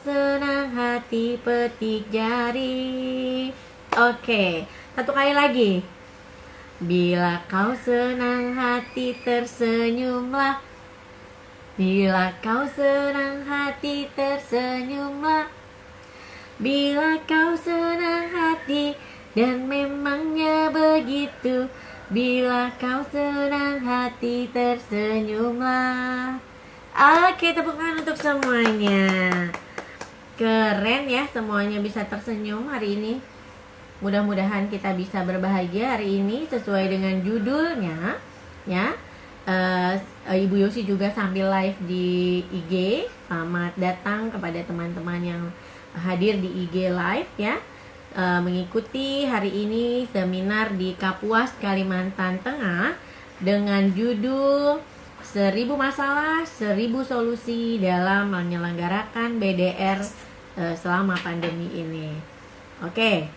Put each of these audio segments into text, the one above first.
senang hati petik jari. Oke, satu kali lagi. Bila kau senang hati tersenyumlah. Bila kau senang hati tersenyumlah. Bila kau senang hati dan memangnya begitu. Bila kau senang hati tersenyumlah. Oke, tepuk tangan untuk semuanya. Keren ya, semuanya bisa tersenyum hari ini. Mudah-mudahan kita bisa berbahagia hari ini sesuai dengan judulnya ya. Ibu Yosi juga sambil live di IG. Selamat datang kepada teman-teman yang hadir di IG live ya. Mengikuti hari ini seminar di Kapuas, Kalimantan Tengah dengan judul 1000 masalah, 1000 solusi dalam menyelenggarakan BDR selama pandemi ini. Oke.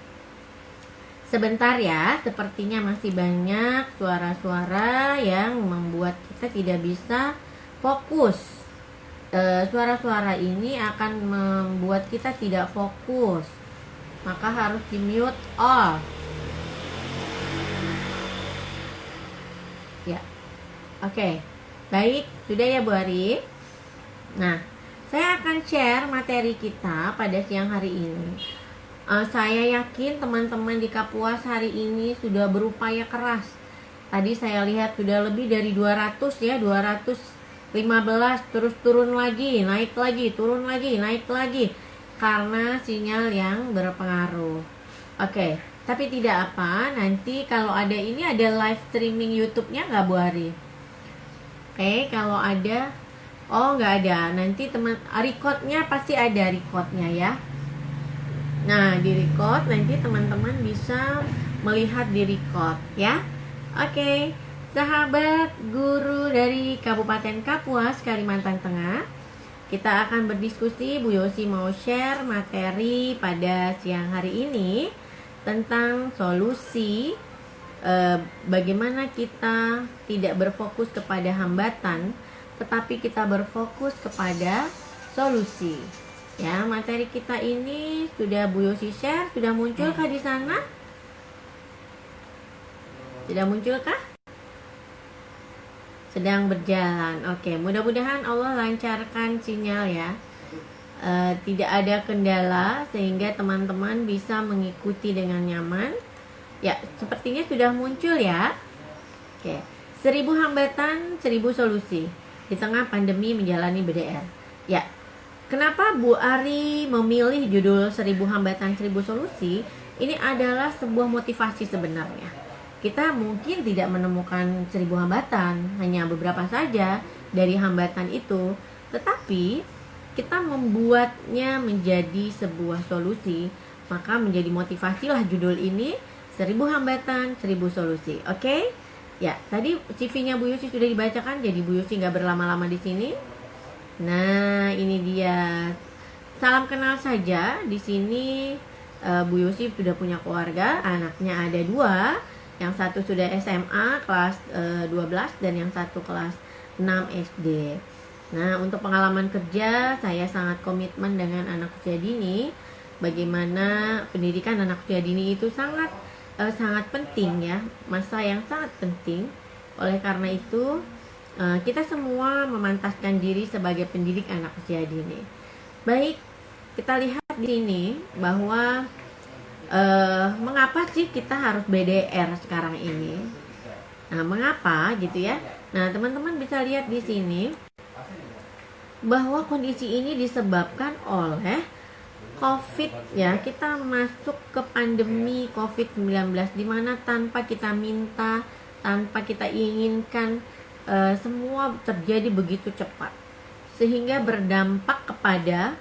Sebentar ya, sepertinya masih banyak suara-suara yang membuat kita tidak bisa fokus. Suara-suara ini akan membuat kita tidak fokus. Maka harus di mute all. Ya. Oke. Baik, sudah ya Bu Ari. Nah, saya akan share materi kita pada siang hari ini. Saya yakin teman-teman di Kapuas hari ini sudah berupaya keras. Tadi saya lihat sudah lebih dari 200 ya, 215, terus turun lagi, naik lagi, turun lagi, naik lagi. Karena sinyal yang berpengaruh. Oke, tapi tidak apa, nanti kalau ada ini ada live streaming YouTube-nya nggak Bu Ari? Oke, kalau ada, oh nggak ada, nanti teman record-nya pasti ada record-nya ya. Nah, di record nanti teman-teman bisa melihat di record ya. Oke, sahabat guru dari Kabupaten Kapuas, Kalimantan Tengah, kita akan berdiskusi. Bu Yosi mau share materi pada siang hari ini tentang solusi bagaimana kita tidak berfokus kepada hambatan, tetapi kita berfokus kepada solusi. Ya, materi kita ini sudah Bu Yosi share, sudah munculkah di sana? Sudah munculkah? Sedang berjalan. Oke, mudah-mudahan Allah lancarkan sinyal ya. Tidak ada kendala sehingga teman-teman bisa mengikuti dengan nyaman. Ya, sepertinya sudah muncul ya. Oke, 1000 hambatan, 1000 solusi di tengah pandemi menjalani BDR. Ya. Kenapa Bu Ari memilih judul 1000 hambatan 1000 solusi? Ini adalah sebuah motivasi sebenarnya. Kita mungkin tidak menemukan 1000 hambatan, hanya beberapa saja dari hambatan itu. Tetapi kita membuatnya menjadi sebuah solusi, maka menjadi motivasilah judul ini 1000 hambatan 1000 solusi. Oke? Ya, tadi CV-nya Bu Yosi sudah dibacakan, jadi Bu Yosi nggak berlama-lama di sini. Nah, ini dia. Salam kenal saja. Di sini Bu Yosi sudah punya keluarga, anaknya ada 2. Yang satu sudah SMA kelas 12 dan yang satu kelas 6 SD. Nah, untuk pengalaman kerja, saya sangat komitmen dengan anak usia dini. Bagaimana pendidikan anak usia dini itu sangat penting ya, masa yang sangat penting. Oleh karena itu, kita semua memantaskan diri sebagai pendidik anak usia dini. Baik, kita lihat di sini bahwa mengapa sih kita harus BDR sekarang ini? Nah, mengapa gitu ya? Nah, teman-teman bisa lihat di sini bahwa kondisi ini disebabkan oleh COVID ya. Kita masuk ke pandemi COVID-19 di mana tanpa kita minta, tanpa kita inginkan, semua terjadi begitu cepat sehingga berdampak kepada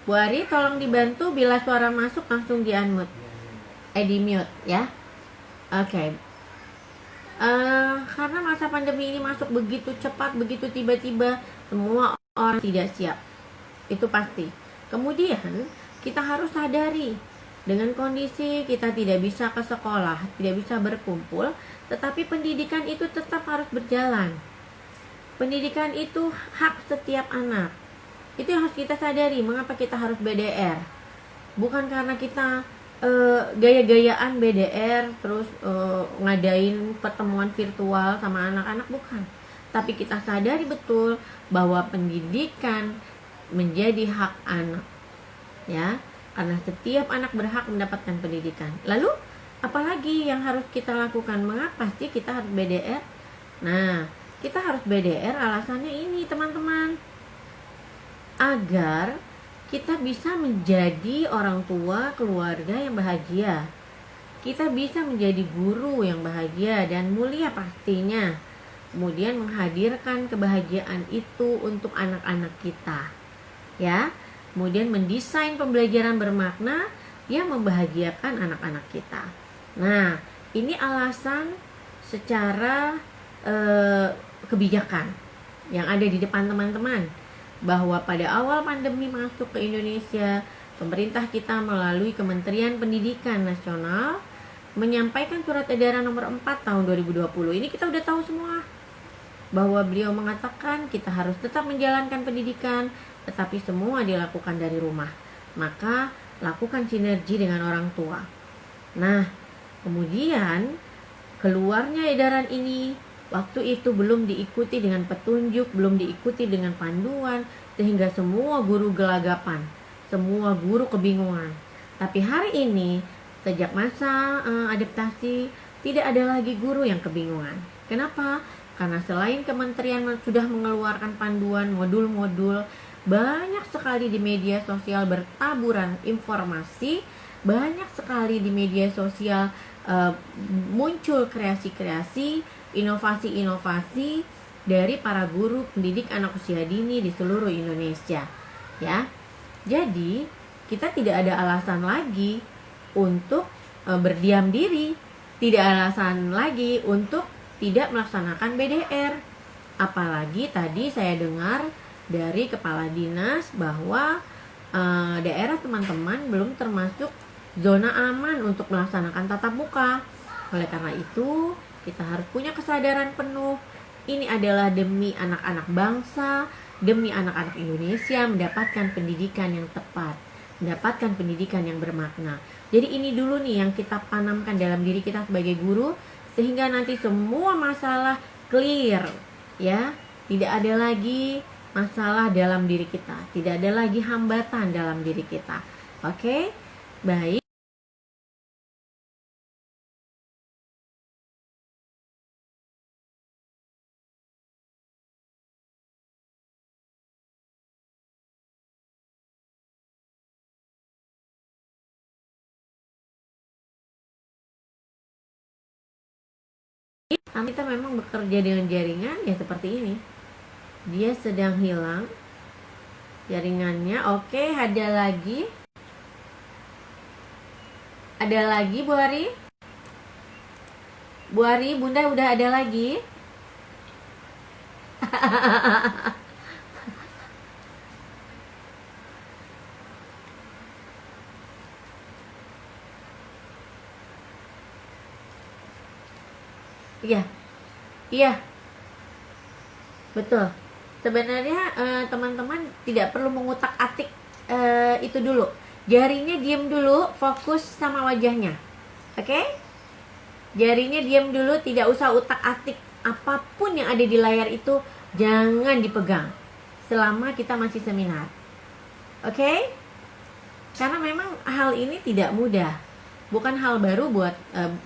Bu Ari tolong dibantu bila suara masuk langsung di unmute, di mute ya. Karena masa pandemi ini masuk begitu cepat, begitu tiba-tiba, semua orang tidak siap, itu pasti. Kemudian kita harus sadari Dengan kondisi kita tidak bisa ke sekolah, tidak bisa berkumpul, tetapi pendidikan itu tetap harus berjalan. Pendidikan itu hak setiap anak. Itu yang harus kita sadari. Mengapa kita harus BDR? Bukan karena kita gaya-gayaan BDR terus ngadain pertemuan virtual sama anak-anak, bukan. Tapi kita sadari betul bahwa pendidikan menjadi hak anak, ya, karena setiap anak berhak mendapatkan pendidikan. Lalu apalagi yang harus kita lakukan? Mengapa sih kita harus BDR? Nah, kita harus BDR alasannya ini teman-teman, agar kita bisa menjadi orang tua keluarga yang bahagia. Kita bisa menjadi guru yang bahagia dan mulia pastinya. Kemudian menghadirkan kebahagiaan itu untuk anak-anak kita. Ya, kemudian mendesain pembelajaran bermakna yang membahagiakan anak-anak kita. Nah, ini alasan secara kebijakan yang ada di depan teman-teman, bahwa pada awal pandemi masuk ke Indonesia, pemerintah kita melalui Kementerian Pendidikan Nasional menyampaikan surat edaran nomor 4 tahun 2020. Ini kita udah tahu semua, bahwa beliau mengatakan kita harus tetap menjalankan pendidikan, tetapi semua dilakukan dari rumah. Maka lakukan sinergi dengan orang tua. Nah, kemudian keluarnya edaran ini waktu itu belum diikuti dengan petunjuk, belum diikuti dengan panduan, sehingga semua guru gelagapan, semua guru kebingungan. Tapi hari ini, sejak masa adaptasi, tidak ada lagi guru yang kebingungan. Kenapa? Karena selain kementerian sudah mengeluarkan panduan, modul-modul, banyak sekali di media sosial bertaburan informasi, banyak sekali di media sosial muncul kreasi-kreasi, inovasi-inovasi dari para guru pendidik anak usia dini di seluruh Indonesia, ya. Jadi kita tidak ada alasan lagi untuk berdiam diri, tidak ada alasan lagi untuk tidak melaksanakan BDR. Apalagi tadi saya dengar dari kepala dinas bahwa daerah teman-teman belum termasuk zona aman untuk melaksanakan tatap muka. Oleh karena itu, kita harus punya kesadaran penuh. Ini adalah demi anak-anak bangsa, demi anak-anak Indonesia mendapatkan pendidikan yang tepat, mendapatkan pendidikan yang bermakna. Jadi ini dulu nih yang kita tanamkan dalam diri kita sebagai guru, sehingga nanti semua masalah clear, ya. Tidak ada lagi masalah dalam diri kita, tidak ada lagi hambatan dalam diri kita. Oke? Baik. Kita memang bekerja dengan jaringan ya seperti ini. Dia sedang hilang jaringannya. Oke, ada lagi. Ada lagi, Bu Ari? Bu Ari, Bunda udah ada lagi? Iya. Iya. Betul. Sebenarnya teman-teman tidak perlu mengutak-atik itu dulu. Jarinya diam dulu, fokus sama wajahnya. Oke? Jarinya diam dulu, tidak usah utak-atik. Apapun yang ada di layar itu jangan dipegang selama kita masih seminar. Oke? Karena memang hal ini tidak mudah. Bukan hal baru buat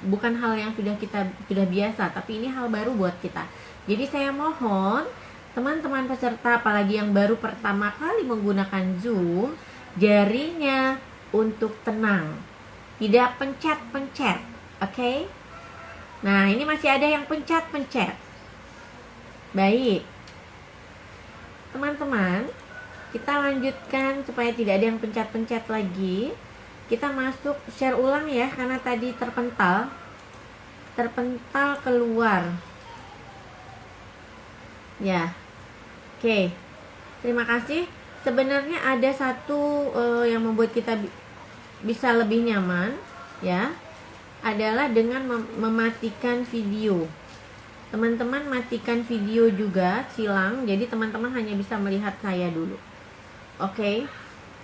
bukan hal yang sudah biasa, tapi ini hal baru buat kita. Jadi saya mohon teman-teman peserta, apalagi yang baru pertama kali menggunakan Zoom, jarinya untuk tenang, tidak pencet-pencet. Oke? Nah, ini masih ada yang pencet-pencet. Baik, teman-teman, kita lanjutkan supaya tidak ada yang pencet-pencet lagi. Kita masuk share ulang ya, karena tadi terpental keluar ya. Oke, terima kasih. Sebenarnya ada satu yang membuat kita bisa lebih nyaman ya adalah dengan mematikan video. Teman-teman matikan video juga, silang, jadi teman-teman hanya bisa melihat saya dulu. Oke,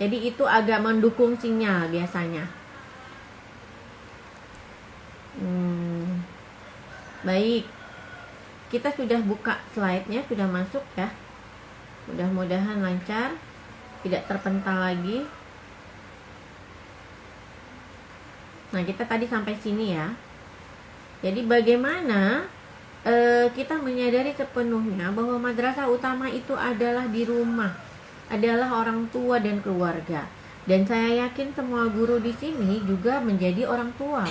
jadi itu agak mendukung sinyal biasanya. Baik, kita sudah buka slide-nya, sudah masuk ya. Mudah-mudahan lancar, tidak terpental lagi. Nah, kita tadi sampai sini ya. Jadi bagaimana kita menyadari sepenuhnya bahwa madrasah utama itu adalah di rumah, adalah orang tua dan keluarga. Dan saya yakin semua guru di sini juga menjadi orang tua.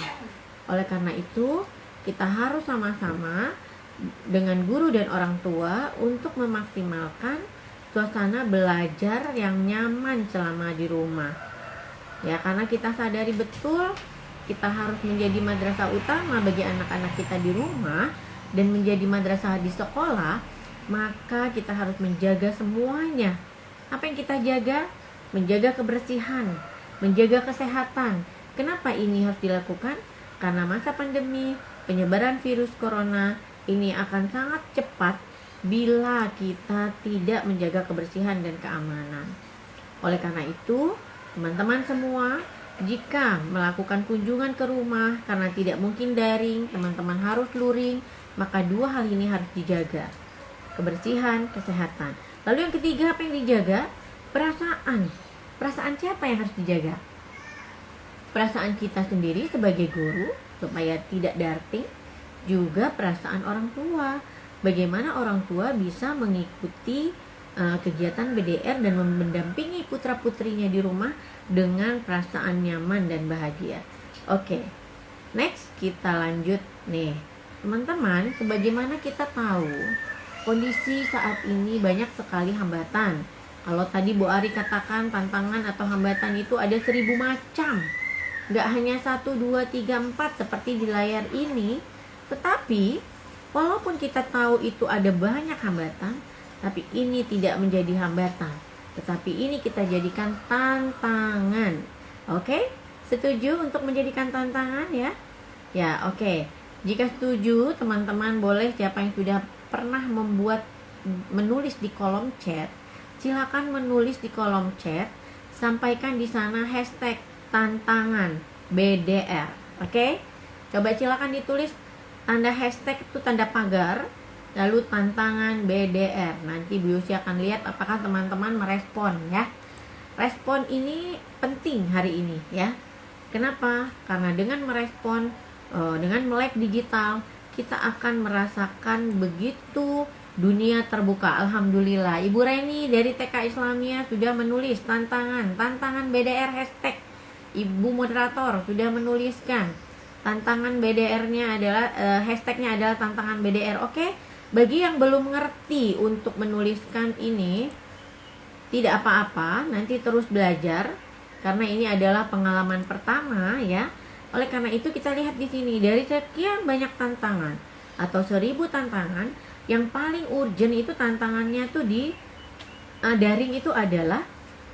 Oleh karena itu, kita harus sama-sama dengan guru dan orang tua untuk memaksimalkan suasana belajar yang nyaman selama di rumah. Ya, karena kita sadari betul kita harus menjadi madrasah utama bagi anak-anak kita di rumah dan menjadi madrasah di sekolah, maka kita harus menjaga semuanya. Apa yang kita jaga? Menjaga kebersihan, menjaga kesehatan. Kenapa ini harus dilakukan? Karena masa pandemi, penyebaran virus corona ini akan sangat cepat bila kita tidak menjaga kebersihan dan keamanan. Oleh karena itu, teman-teman semua, jika melakukan kunjungan ke rumah karena tidak mungkin daring, teman-teman harus luring, maka dua hal ini harus dijaga. Kebersihan, kesehatan. Lalu yang ketiga, apa yang dijaga? Perasaan. Perasaan siapa yang harus dijaga? Perasaan kita sendiri sebagai guru supaya tidak darting, juga perasaan orang tua. Bagaimana orang tua bisa mengikuti kegiatan BDR dan mendampingi putra-putrinya di rumah dengan perasaan nyaman dan bahagia. Oke, next kita lanjut nih. Teman-teman, sebagaimana kita tahu, kondisi saat ini banyak sekali hambatan. Kalau tadi Bu Ari katakan tantangan atau hambatan itu ada 1000 macam. Gak hanya 1, 2, 3, 4 seperti di layar ini. Tetapi, walaupun kita tahu itu ada banyak hambatan, tapi ini tidak menjadi hambatan. Tetapi ini kita jadikan tantangan. Oke? Setuju untuk menjadikan tantangan ya? Ya, oke. Jika setuju, teman-teman boleh siapa yang sudah pernah menulis di kolom chat, silakan menulis di kolom chat, sampaikan di sana hashtag tantangan BDR. Oke? Coba silakan ditulis tanda hashtag itu tanda pagar, lalu tantangan BDR. Nanti Bu Yusi akan lihat apakah teman-teman merespon ya. Respon ini penting hari ini ya. Kenapa? Karena dengan merespon, dengan melek digital, kita akan merasakan begitu dunia terbuka. Alhamdulillah, Ibu Reni dari TK Islamia sudah menulis tantangan BDR hashtag. Ibu moderator sudah menuliskan tantangan BDR-nya adalah hashtagnya adalah tantangan BDR. Oke, bagi yang belum ngerti untuk menuliskan ini tidak apa-apa, nanti terus belajar karena ini adalah pengalaman pertama ya. Oleh karena itu kita lihat di sini dari sekian banyak tantangan atau 1000 tantangan, yang paling urgent itu tantangannya tuh di daring itu adalah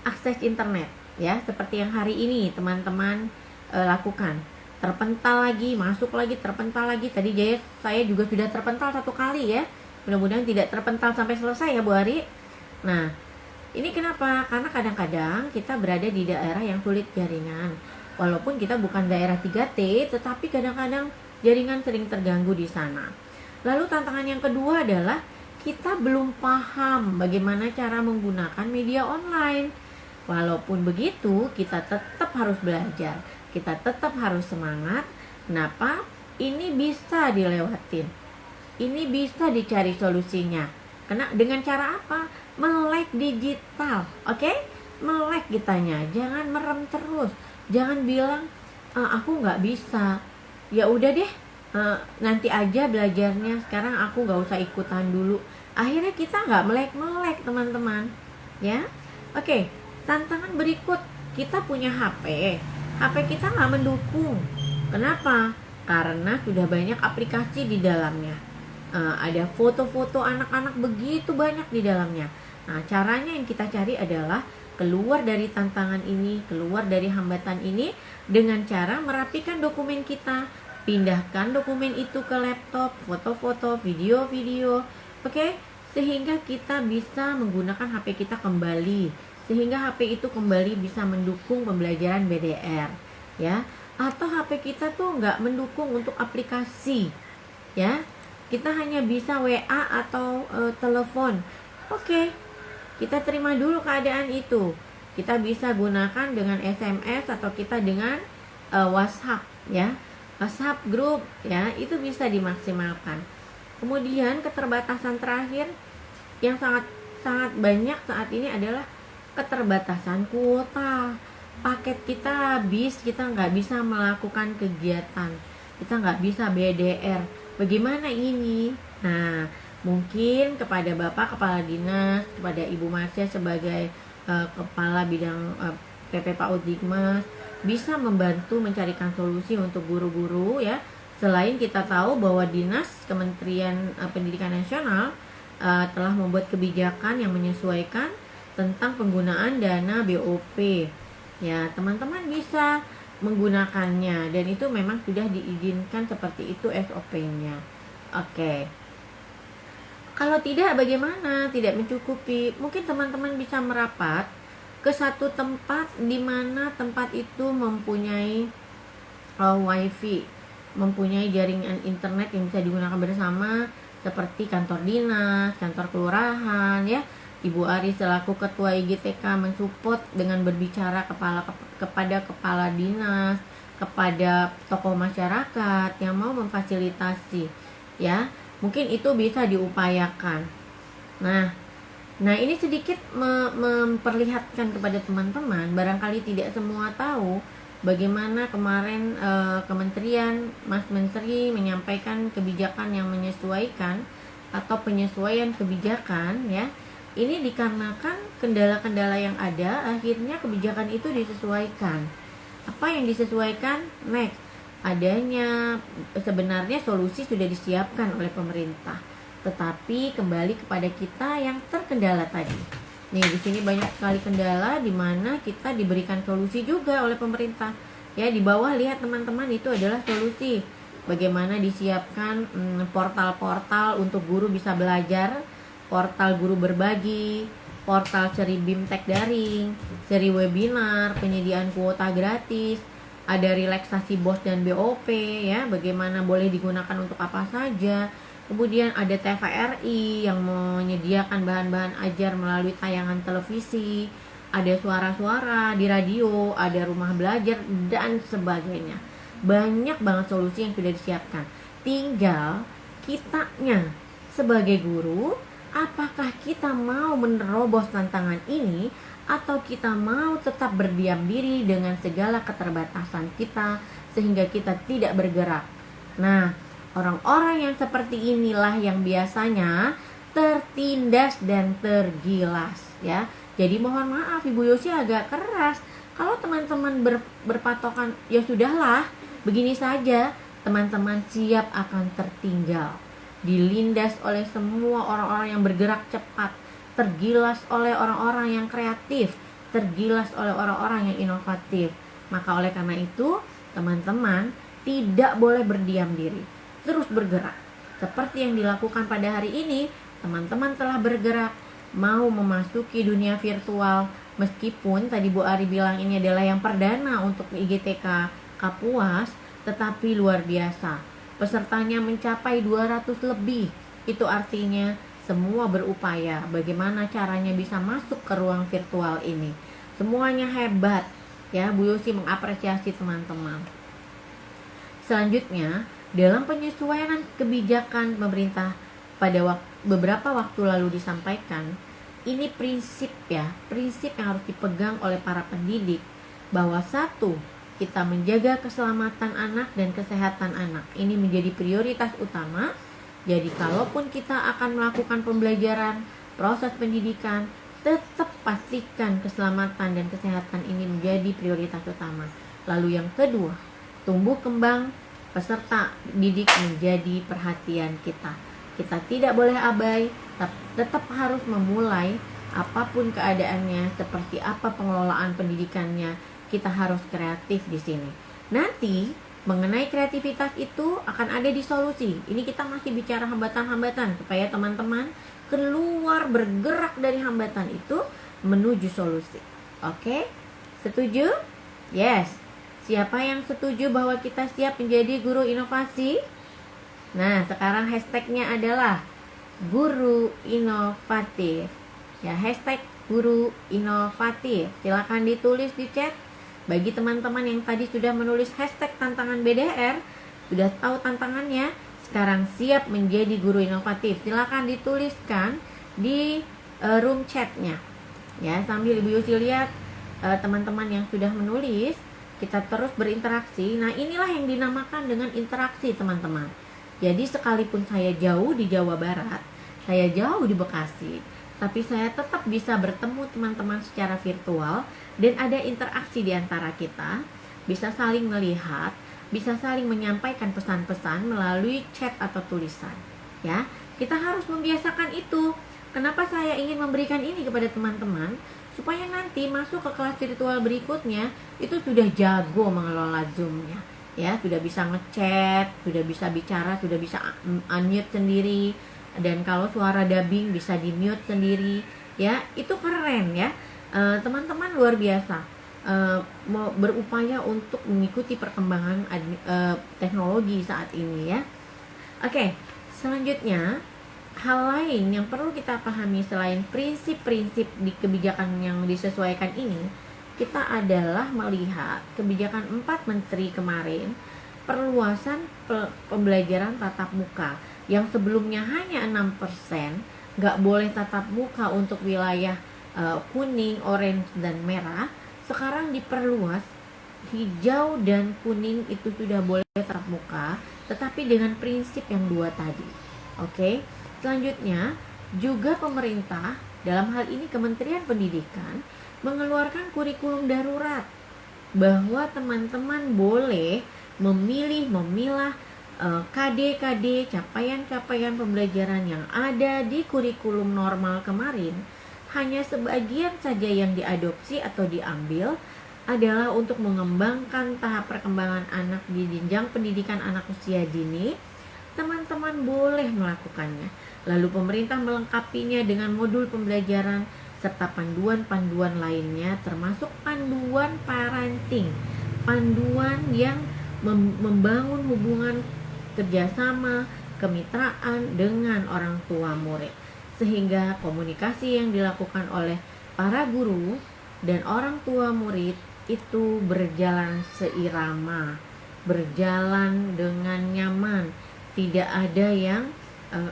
akses internet ya, seperti yang hari ini teman-teman lakukan. Terpental lagi, masuk lagi, terpental lagi. Tadi saya juga sudah terpental 1 kali ya. Mudah-mudahan tidak terpental sampai selesai ya Bu Ari. Nah, ini kenapa? Karena kadang-kadang kita berada di daerah yang sulit jaringan. Walaupun kita bukan daerah 3T, tetapi kadang-kadang jaringan sering terganggu di sana. Lalu tantangan yang kedua adalah kita belum paham bagaimana cara menggunakan media online. Walaupun begitu, kita tetap harus belajar. Kita tetap harus semangat. Kenapa? Ini bisa dilewatin. Ini bisa dicari solusinya. Karena dengan cara apa? Melek digital. Oke? Melek kitanya. Jangan merem terus. Jangan bilang, aku nggak bisa. Ya udah deh, nanti aja belajarnya. Sekarang aku nggak usah ikutan dulu. Akhirnya kita nggak melek-melek teman-teman. Ya? Oke. Tantangan berikut, kita punya HP kita nggak mendukung. Kenapa? Karena sudah banyak aplikasi di dalamnya. Ada foto-foto anak-anak begitu banyak di dalamnya. Nah, caranya yang kita cari adalah keluar dari tantangan ini, keluar dari hambatan ini dengan cara merapikan dokumen kita, pindahkan dokumen itu ke laptop, foto-foto, video-video, oke? Sehingga kita bisa menggunakan HP kita kembali, sehingga HP itu kembali bisa mendukung pembelajaran BDR, ya. Atau HP kita tuh nggak mendukung untuk aplikasi, ya. Kita hanya bisa WA atau telepon, oke. Kita terima dulu keadaan itu. Kita bisa gunakan dengan SMS atau kita dengan WhatsApp, ya. WhatsApp grup, ya, itu bisa dimaksimalkan. Kemudian keterbatasan terakhir yang sangat banyak saat ini adalah keterbatasan kuota. Paket kita habis, kita nggak bisa melakukan kegiatan, kita nggak bisa BDR. Bagaimana ini? Nah, mungkin kepada Bapak Kepala Dinas, kepada Ibu Marsya sebagai Kepala Bidang PP PAUD Dikmas bisa membantu mencarikan solusi untuk guru-guru, ya. Selain kita tahu bahwa Dinas Kementerian Pendidikan Nasional telah membuat kebijakan yang menyesuaikan tentang penggunaan dana BOP, ya, teman-teman bisa menggunakannya dan itu memang sudah diizinkan seperti itu SOP-nya. Oke. Kalau tidak, bagaimana? Tidak mencukupi, mungkin teman-teman bisa merapat ke satu tempat di mana tempat itu mempunyai WiFi, mempunyai jaringan internet yang bisa digunakan bersama, seperti kantor dinas, kantor kelurahan, ya. Ibu Ari selaku Ketua IGTK mensupport dengan berbicara kepada kepala dinas, kepada tokoh masyarakat yang mau memfasilitasi, ya. Mungkin itu bisa diupayakan. Nah ini sedikit memperlihatkan kepada teman-teman, barangkali tidak semua tahu bagaimana kemarin Kementerian Mas Menteri menyampaikan kebijakan yang menyesuaikan atau penyesuaian kebijakan, ya. Ini dikarenakan kendala-kendala yang ada, akhirnya kebijakan itu disesuaikan. Apa yang disesuaikan? Next, adanya sebenarnya solusi sudah disiapkan oleh pemerintah, tetapi kembali kepada kita yang terkendala tadi. Nih, di sini banyak sekali kendala di mana kita diberikan solusi juga oleh pemerintah. Ya, di bawah lihat teman-teman, itu adalah solusi. Bagaimana disiapkan portal-portal untuk guru bisa belajar, portal guru berbagi, portal seri BIMTEK daring, seri webinar, penyediaan kuota gratis, ada relaksasi BOS dan BOP, ya, bagaimana boleh digunakan untuk apa saja. Kemudian ada TVRI yang menyediakan bahan-bahan ajar melalui tayangan televisi, ada suara-suara di radio, ada rumah belajar, dan sebagainya. Banyak banget solusi yang sudah disiapkan. Tinggal kitanya sebagai guru, apakah kita mau menerobos tantangan ini atau kita mau tetap berdiam diri dengan segala keterbatasan kita sehingga kita tidak bergerak. Nah, orang-orang yang seperti inilah yang biasanya tertindas dan tergilas, ya. Jadi mohon maaf, Ibu Yosi agak keras. Kalau teman-teman berpatokan, ya sudahlah, begini saja, teman-teman siap akan tertinggal, dilindas oleh semua orang-orang yang bergerak cepat, tergilas oleh orang-orang yang kreatif, tergilas oleh orang-orang yang inovatif. Maka oleh karena itu, teman-teman tidak boleh berdiam diri, terus bergerak. Seperti yang dilakukan pada hari ini, teman-teman telah bergerak, mau memasuki dunia virtual. Meskipun tadi Bu Ari bilang ini adalah yang perdana untuk IGTK Kapuas, tetapi luar biasa. Pesertanya mencapai 200 lebih. Itu artinya semua berupaya bagaimana caranya bisa masuk ke ruang virtual ini. Semuanya hebat, ya. Bu Yosi mengapresiasi teman-teman. Selanjutnya, dalam penyesuaian kebijakan pemerintah pada beberapa waktu lalu disampaikan, ini prinsip, ya, prinsip yang harus dipegang oleh para pendidik, bahwa satu, kita menjaga keselamatan anak dan kesehatan anak. Ini menjadi prioritas utama. Jadi kalaupun kita akan melakukan pembelajaran, proses pendidikan, tetap pastikan keselamatan dan kesehatan ini menjadi prioritas utama. Lalu yang kedua, tumbuh kembang peserta didik menjadi perhatian kita. Kita tidak boleh abai, tetap harus memulai apapun keadaannya, seperti apa pengelolaan pendidikannya, kita harus kreatif di sini. Nanti mengenai kreativitas itu akan ada di solusi. Ini kita masih bicara hambatan-hambatan supaya teman-teman keluar, bergerak dari hambatan itu menuju solusi. Oke? Setuju? Yes. Siapa yang setuju bahwa kita siap menjadi guru inovasi? Nah, sekarang hashtagnya adalah guru inovatif. Ya, hashtag guru inovatif. Silakan ditulis di chat. Bagi teman-teman yang tadi sudah menulis hashtag tantangan BDR, sudah tahu tantangannya, sekarang siap menjadi guru inovatif. Silakan dituliskan di room chatnya. Ya, sambil Ibu Yusi lihat teman-teman yang sudah menulis, kita terus berinteraksi. Nah, inilah yang dinamakan dengan interaksi, teman-teman. Jadi sekalipun saya jauh di Jawa Barat, saya jauh di Bekasi, tapi saya tetap bisa bertemu teman-teman secara virtual dan ada interaksi di antara kita, bisa saling melihat, bisa saling menyampaikan pesan-pesan melalui chat atau tulisan. Ya, kita harus membiasakan itu. Kenapa saya ingin memberikan ini kepada teman-teman? Supaya nanti masuk ke kelas virtual berikutnya itu sudah jago mengelola Zoom-nya. Ya, sudah bisa ngechat, sudah bisa bicara, sudah bisa unmute sendiri, dan kalau suara dubbing bisa di mute sendiri. Ya, itu keren ya. Teman-teman luar biasa mau berupaya untuk mengikuti perkembangan teknologi saat ini ya. Oke, selanjutnya hal lain yang perlu kita pahami selain prinsip-prinsip di kebijakan yang disesuaikan ini, kita adalah melihat kebijakan 4 menteri kemarin, perluasan pembelajaran tatap muka yang sebelumnya hanya 6%, nggak boleh tatap muka untuk wilayah kuning, orange, dan merah, sekarang diperluas hijau dan kuning itu sudah boleh tatap muka, tetapi dengan prinsip yang 2 tadi. Oke, selanjutnya juga pemerintah, dalam hal ini Kementerian Pendidikan, mengeluarkan kurikulum darurat bahwa teman-teman boleh memilah KD-KD, capaian-capaian pembelajaran yang ada di kurikulum normal kemarin, hanya sebagian saja yang diadopsi atau diambil adalah untuk mengembangkan tahap perkembangan anak di jenjang pendidikan anak usia dini. Teman-teman boleh melakukannya. Lalu pemerintah melengkapinya dengan modul pembelajaran serta panduan-panduan lainnya, termasuk panduan parenting, panduan yang membangun hubungan kerjasama, kemitraan dengan orang tua murid, sehingga komunikasi yang dilakukan oleh para guru dan orang tua murid itu berjalan seirama, berjalan dengan nyaman, tidak ada yang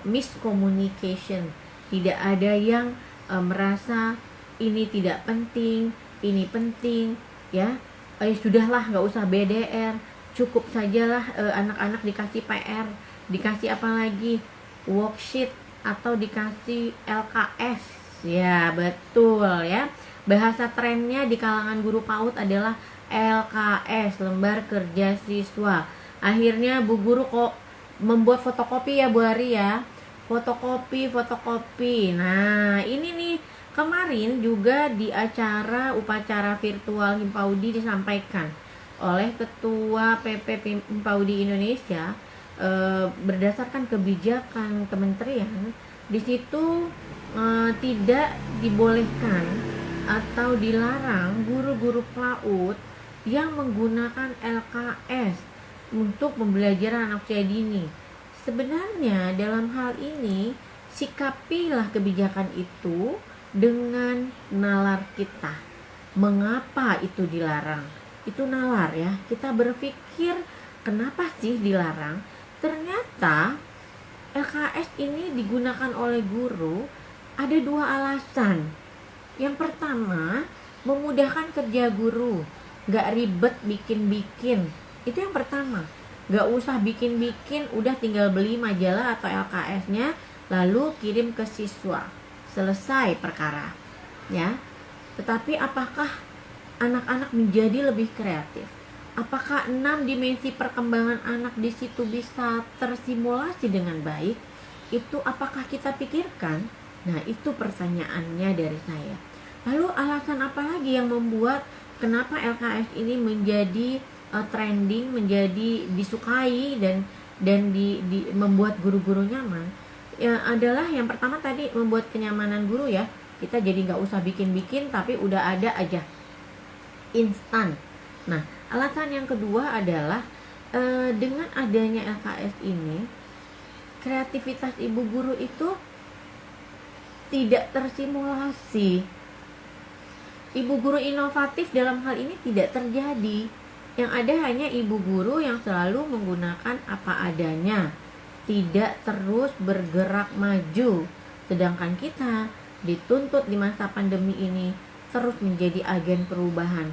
miscommunication, tidak ada yang merasa ini tidak penting, ini penting, ya. Sudahlah, nggak usah BDR, cukup sajalah anak-anak dikasih PR, dikasih apa lagi, worksheet atau dikasih LKS. Ya, betul ya. Bahasa trennya di kalangan guru PAUD adalah LKS, lembar kerja siswa. Akhirnya Bu Guru kok membuat fotokopi ya Bu Ari ya. Fotokopi. Nah, ini nih kemarin juga di acara upacara virtual Himpaudi disampaikan oleh Ketua PP Himpaudi Indonesia, berdasarkan kebijakan kementerian, di situ tidak dibolehkan atau dilarang guru-guru PAUD yang menggunakan LKS untuk pembelajaran anak usia dini. Sebenarnya dalam hal ini sikapilah kebijakan itu dengan nalar kita. Mengapa itu dilarang? Itu nalar ya. Kita berpikir kenapa sih dilarang? Ternyata LKS ini digunakan oleh guru ada 2 alasan. Yang pertama, memudahkan kerja guru, gak ribet bikin-bikin. Itu yang pertama. Gak usah bikin-bikin, udah tinggal beli majalah atau LKS-nya, lalu kirim ke siswa. Selesai perkara. Ya. Tetapi apakah anak-anak menjadi lebih kreatif? Apakah 6 dimensi perkembangan anak di situ bisa tersimulasi dengan baik? Itu apakah kita pikirkan? Nah, itu pertanyaannya dari saya. Lalu alasan apa lagi yang membuat kenapa LKS ini menjadi trending, menjadi disukai dan membuat guru-guru nyaman? Ya, adalah yang pertama tadi, membuat kenyamanan guru ya. Kita jadi nggak usah bikin-bikin, tapi udah ada aja, instan. Nah, alasan yang kedua adalah dengan adanya LKS ini, kreativitas ibu guru itu tidak tersimulasi. Ibu guru inovatif dalam hal ini tidak terjadi. Yang ada hanya ibu guru yang selalu menggunakan apa adanya, tidak terus bergerak maju. Sedangkan kita dituntut di masa pandemi ini terus menjadi agen perubahan.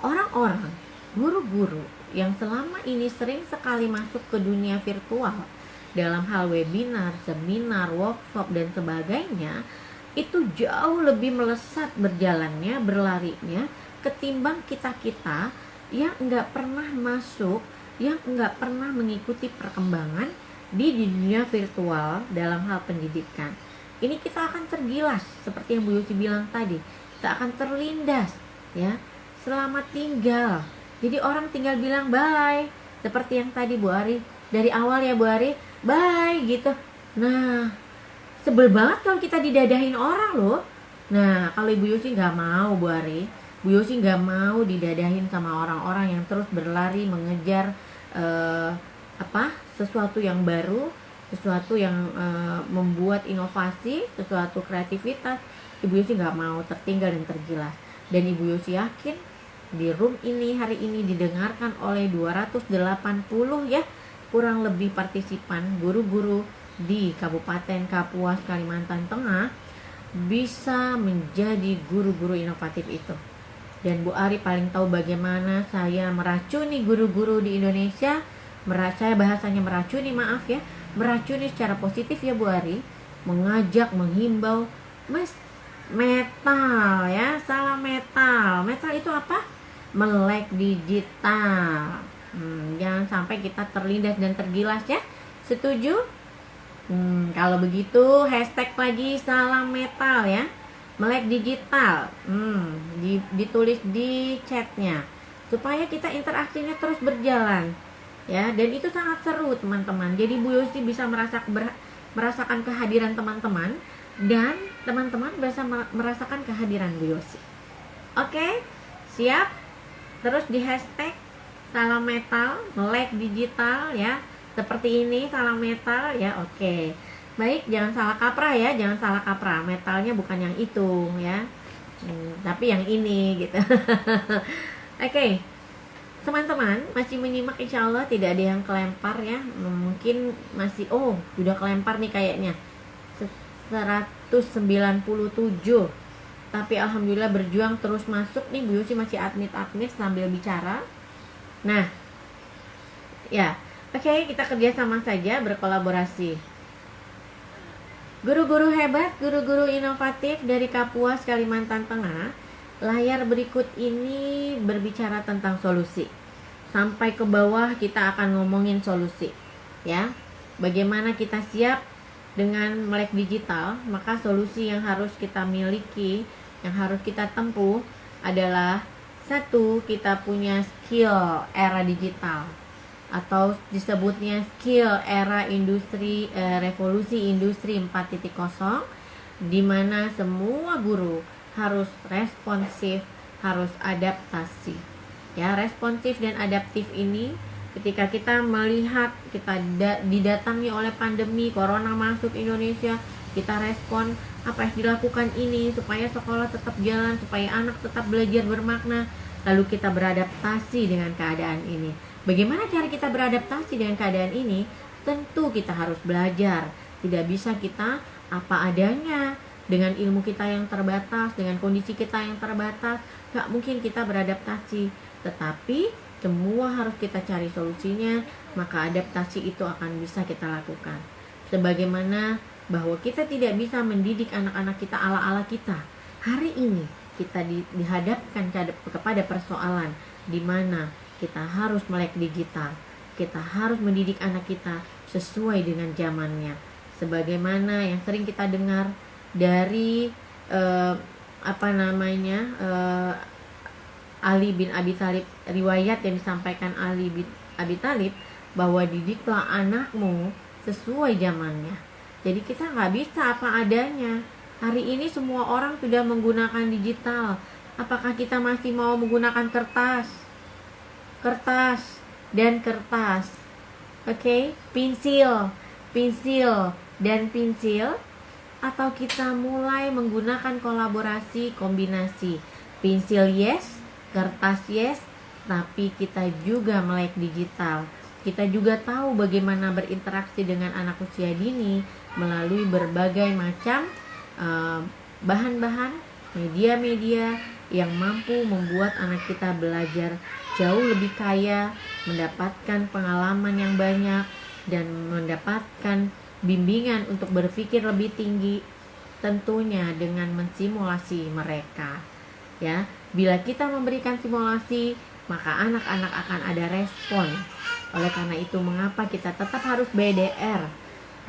Orang-orang, guru-guru yang selama ini sering sekali masuk ke dunia virtual dalam hal webinar, seminar, workshop, dan sebagainya, itu jauh lebih melesat berjalannya, berlarinya, ketimbang kita-kita yang nggak pernah masuk, yang nggak pernah mengikuti perkembangan di dunia virtual dalam hal pendidikan. Ini kita akan tergilas, seperti yang Bu Yusi bilang tadi, kita akan terlindas, ya, selamat tinggal. Jadi orang tinggal bilang bye, seperti yang tadi Bu Ari, dari awal ya Bu Ari, bye gitu. Nah, sebel banget kalau kita didadahin orang loh. Nah, kalau Ibu Yusi nggak mau Bu Ari, Bu Yusi nggak mau didadahin sama orang-orang yang terus berlari mengejar sesuatu yang baru, sesuatu yang membuat inovasi, sesuatu kreativitas. Ibu Yusi nggak mau tertinggal dan tergilas. Dan Ibu Yusi yakin di room ini hari ini didengarkan oleh 280 ya, kurang lebih partisipan guru-guru di Kabupaten Kapuas, Kalimantan Tengah, bisa menjadi guru-guru inovatif itu. Dan Bu Ari paling tahu bagaimana saya meracuni guru-guru di Indonesia. Saya bahasanya meracuni, maaf ya, meracuni secara positif ya Bu Ari, mengajak, menghimbau metal ya, salam metal. Metal itu apa? Melek digital. Jangan sampai kita terlindas dan tergilas ya. Setuju? Kalau begitu hashtag lagi salam metal ya, melek digital. Ditulis di chatnya supaya kita interaksinya terus berjalan ya. Dan itu sangat seru teman-teman. Jadi Bu Yusi bisa merasakan kehadiran teman-teman, dan teman-teman bisa merasakan kehadiran Bu Yusi. Oke, siap? Terus di hashtag salam metal, melek digital ya, seperti ini, salam metal ya. Oke, baik, jangan salah kaprah ya, jangan salah kaprah. Metalnya bukan yang itu ya, tapi yang ini gitu. Oke, teman-teman masih menyimak, insya Allah tidak ada yang kelempar ya. Mungkin masih, sudah kelempar nih kayaknya 197. Tapi alhamdulillah berjuang terus masuk nih. Bu Yusi masih admit sambil bicara. Nah, ya, oke, kita kerjasama saja, berkolaborasi. Guru-guru hebat, guru-guru inovatif dari Kapuas, Kalimantan Tengah. Layar berikut ini berbicara tentang solusi. Sampai ke bawah kita akan ngomongin solusi, ya. Bagaimana kita siap dengan melek digital? Maka solusi yang harus kita miliki, yang harus kita tempuh adalah satu, kita punya skill era digital, atau disebutnya skill era industri, revolusi industri 4.0, di mana semua guru harus responsif, harus adaptasi. Ya, responsif dan adaptif ini ketika kita melihat kita didatangi oleh pandemi corona masuk Indonesia, kita respon apa yang dilakukan ini supaya sekolah tetap jalan, supaya anak tetap belajar bermakna, lalu kita beradaptasi dengan keadaan ini. Bagaimana cara kita beradaptasi dengan keadaan ini? Tentu kita harus belajar. Tidak bisa kita apa adanya, dengan ilmu kita yang terbatas, dengan kondisi kita yang terbatas, gak mungkin kita beradaptasi. Tetapi semua harus kita cari solusinya, maka adaptasi itu akan bisa kita lakukan. Sebagaimana bahwa kita tidak bisa mendidik anak-anak kita ala-ala kita. Hari ini kita dihadapkan kepada persoalan di mana kita harus melek digital. Kita harus mendidik anak kita sesuai dengan zamannya. sebagaimana yang sering kita dengar dari Ali bin Abi Thalib, riwayat yang disampaikan Ali bin Abi Thalib, bahwa didiklah anakmu sesuai zamannya. Jadi kita nggak bisa apa adanya. Hari ini semua orang sudah menggunakan digital. Apakah kita masih mau menggunakan kertas dan kertas? Oke, pensil dan pensil, atau kita mulai menggunakan kolaborasi, kombinasi pensil yes, kertas yes, tapi kita juga melek digital. Kita juga tahu bagaimana berinteraksi dengan anak usia dini melalui berbagai macam bahan-bahan, media-media yang mampu membuat anak kita belajar jauh lebih kaya, mendapatkan pengalaman yang banyak, dan mendapatkan bimbingan untuk berpikir lebih tinggi, tentunya dengan mensimulasi mereka. Ya, bila kita memberikan simulasi, maka anak-anak akan ada respon. Oleh karena itu, mengapa kita tetap harus BDR,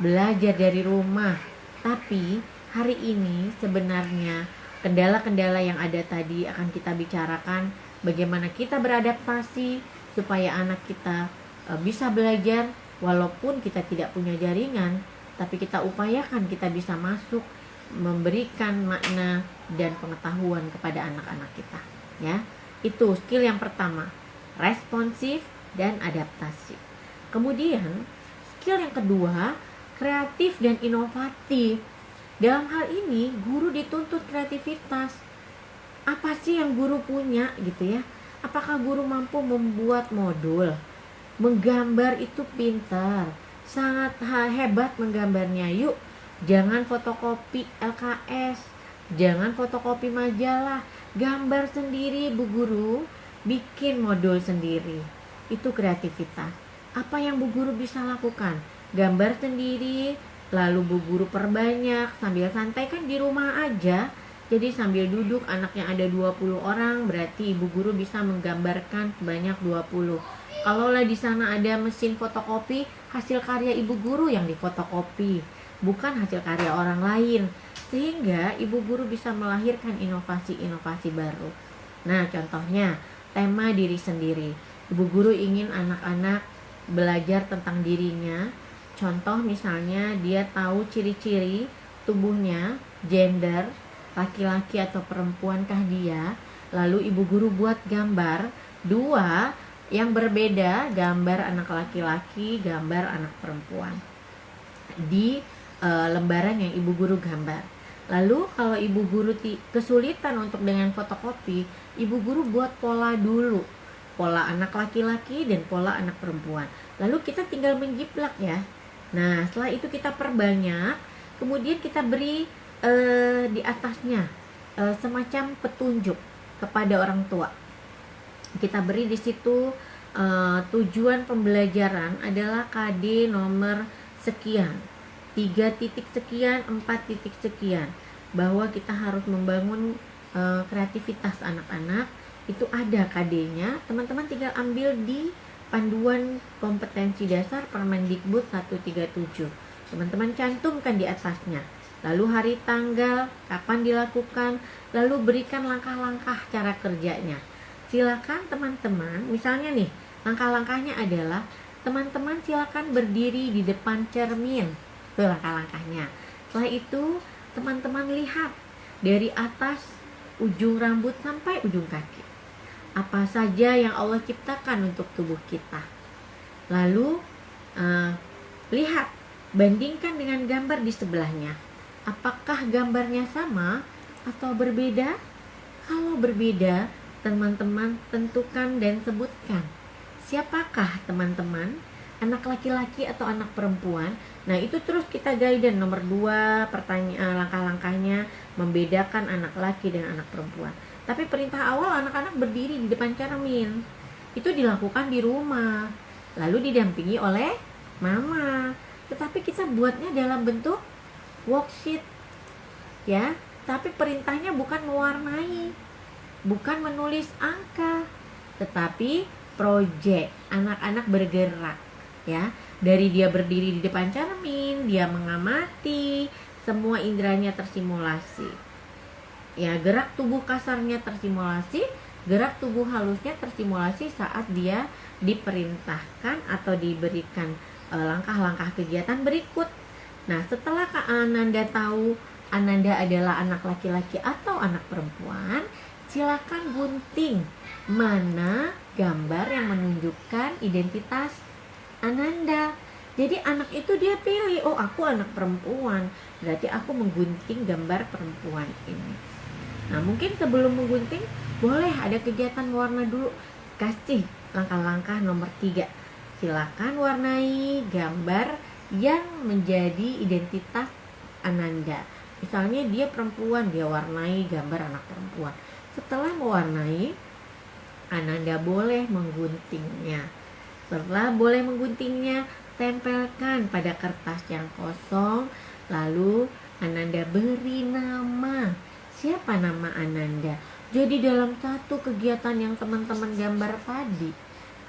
belajar dari rumah? Tapi hari ini sebenarnya kendala-kendala yang ada tadi akan kita bicarakan, bagaimana kita beradaptasi supaya anak kita bisa belajar walaupun kita tidak punya jaringan, tapi kita upayakan kita bisa masuk, memberikan makna dan pengetahuan kepada anak-anak kita. Ya, itu skill yang pertama, responsif dan adaptasi. Kemudian skill yang kedua, kreatif dan inovatif. Dalam hal ini guru dituntut kreativitas. Apa sih yang guru punya gitu ya? Apakah guru mampu membuat modul? Menggambar itu pintar, sangat hebat menggambarnya. Yuk, jangan fotokopi LKS, jangan fotokopi majalah, gambar sendiri Bu Guru, bikin modul sendiri. Itu kreativitas. Apa yang Bu Guru bisa lakukan? Gambar sendiri, lalu Bu Guru perbanyak sambil santai, kan di rumah aja. Jadi sambil duduk, anaknya ada 20 orang, berarti Ibu Guru bisa menggambarkan sebanyak 20. Kalaulah di sana ada mesin fotokopi, hasil karya Ibu Guru yang difotokopi, bukan hasil karya orang lain. Sehingga Ibu Guru bisa melahirkan inovasi-inovasi baru. Nah, contohnya tema diri sendiri. Ibu Guru ingin anak-anak belajar tentang dirinya. Contoh misalnya dia tahu ciri-ciri tubuhnya, gender, laki-laki atau perempuankah dia. Lalu Ibu Guru buat gambar dua yang berbeda, gambar anak laki-laki, gambar anak perempuan di lembaran yang Ibu Guru gambar. Lalu kalau Ibu Guru kesulitan untuk dengan fotokopi, Ibu Guru buat pola dulu, pola anak laki-laki dan pola anak perempuan. Lalu kita tinggal menjiplak ya. Nah, setelah itu kita perbanyak, kemudian kita beri di atasnya semacam petunjuk kepada orang tua. Kita beri di situ tujuan pembelajaran adalah KD nomor sekian, 3 titik sekian, 4 titik sekian, bahwa kita harus membangun kreativitas anak-anak. Itu ada KD-nya, teman-teman tinggal ambil di Panduan Kompetensi Dasar Permendikbud 137. Teman-teman cantumkan di atasnya. Lalu hari, tanggal, kapan dilakukan, lalu berikan langkah-langkah cara kerjanya. Silakan teman-teman, misalnya nih, langkah-langkahnya adalah teman-teman silakan berdiri di depan cermin. Itu langkah-langkahnya. Setelah itu, teman-teman lihat dari atas ujung rambut sampai ujung kaki. Apa saja yang Allah ciptakan untuk tubuh kita. Lalu lihat, bandingkan dengan gambar di sebelahnya. Apakah gambarnya sama atau berbeda? Kalau berbeda, teman-teman tentukan dan sebutkan. Siapakah teman-teman? Anak laki-laki atau anak perempuan? Nah, itu terus kita guidance. Nomor 2, pertanyaan langkah-langkahnya membedakan anak laki dan anak perempuan. Tapi perintah awal anak-anak berdiri di depan cermin. Itu dilakukan di rumah. Lalu didampingi oleh mama. Tetapi kita buatnya dalam bentuk worksheet. Ya, tapi perintahnya bukan mewarnai, bukan menulis angka, tetapi project, anak-anak bergerak. Ya, Dari dia berdiri di depan cermin, dia mengamati, semua inderanya tersimulasi. Ya, gerak tubuh kasarnya tersimulasi, gerak tubuh halusnya tersimulasi saat dia diperintahkan atau diberikan langkah-langkah kegiatan berikut. Nah, setelah Kak Ananda tahu Ananda adalah anak laki-laki atau anak perempuan, silakan gunting mana gambar yang menunjukkan identitas Ananda. Jadi anak itu dia pilih, oh aku anak perempuan, berarti aku menggunting gambar perempuan ini. Nah, mungkin sebelum menggunting boleh ada kegiatan warna dulu. Kasih langkah-langkah nomor 3. Silakan warnai gambar yang menjadi identitas Ananda. Misalnya dia perempuan, dia warnai gambar anak perempuan. Setelah mewarnai, Ananda boleh mengguntingnya. Setelah boleh mengguntingnya, tempelkan pada kertas yang kosong. Lalu Ananda beri nama. Siapa nama Ananda? Jadi dalam satu kegiatan yang teman-teman gambar tadi,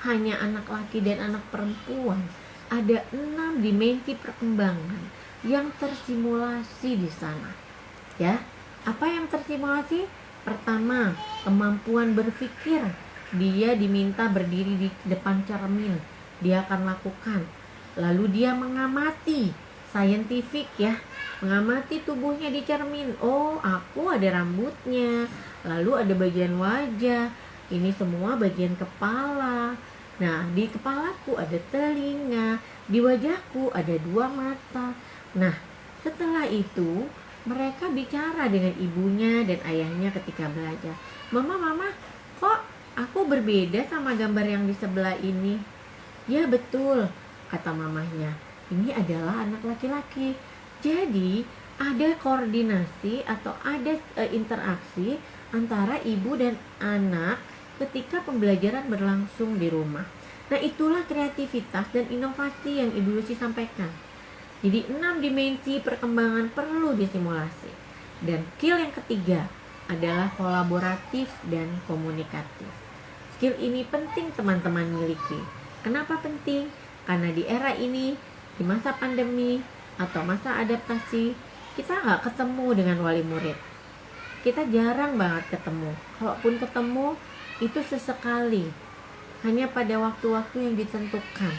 hanya anak laki dan anak perempuan, ada 6 dimensi perkembangan yang tersimulasi di sana. Ya, apa yang tersimulasi? Pertama, kemampuan berpikir. Dia diminta berdiri di depan cermin, dia akan lakukan. Lalu dia mengamati, saintifik ya, mengamati tubuhnya di cermin. Oh, aku ada rambutnya, lalu ada bagian wajah, ini semua bagian kepala. Nah, di kepalaku ada telinga, di wajahku ada 2 mata. Nah, setelah itu mereka bicara dengan ibunya dan ayahnya ketika belajar. Mama, kok aku berbeda sama gambar yang di sebelah ini? Ya betul, kata mamahnya. Ini adalah anak laki-laki. Jadi ada koordinasi atau ada interaksi antara ibu dan anak ketika pembelajaran berlangsung di rumah. Nah, itulah kreativitas dan inovasi yang Ibu Lucy sampaikan. Jadi 6 dimensi perkembangan perlu disimulasi. Dan skill yang ketiga adalah kolaboratif dan komunikatif. Skill ini penting teman-teman miliki. Kenapa penting? Karena di era ini, di masa pandemi atau masa adaptasi, kita nggak ketemu dengan wali murid. Kita jarang banget ketemu. Kalaupun ketemu, itu sesekali. Hanya pada waktu-waktu yang ditentukan.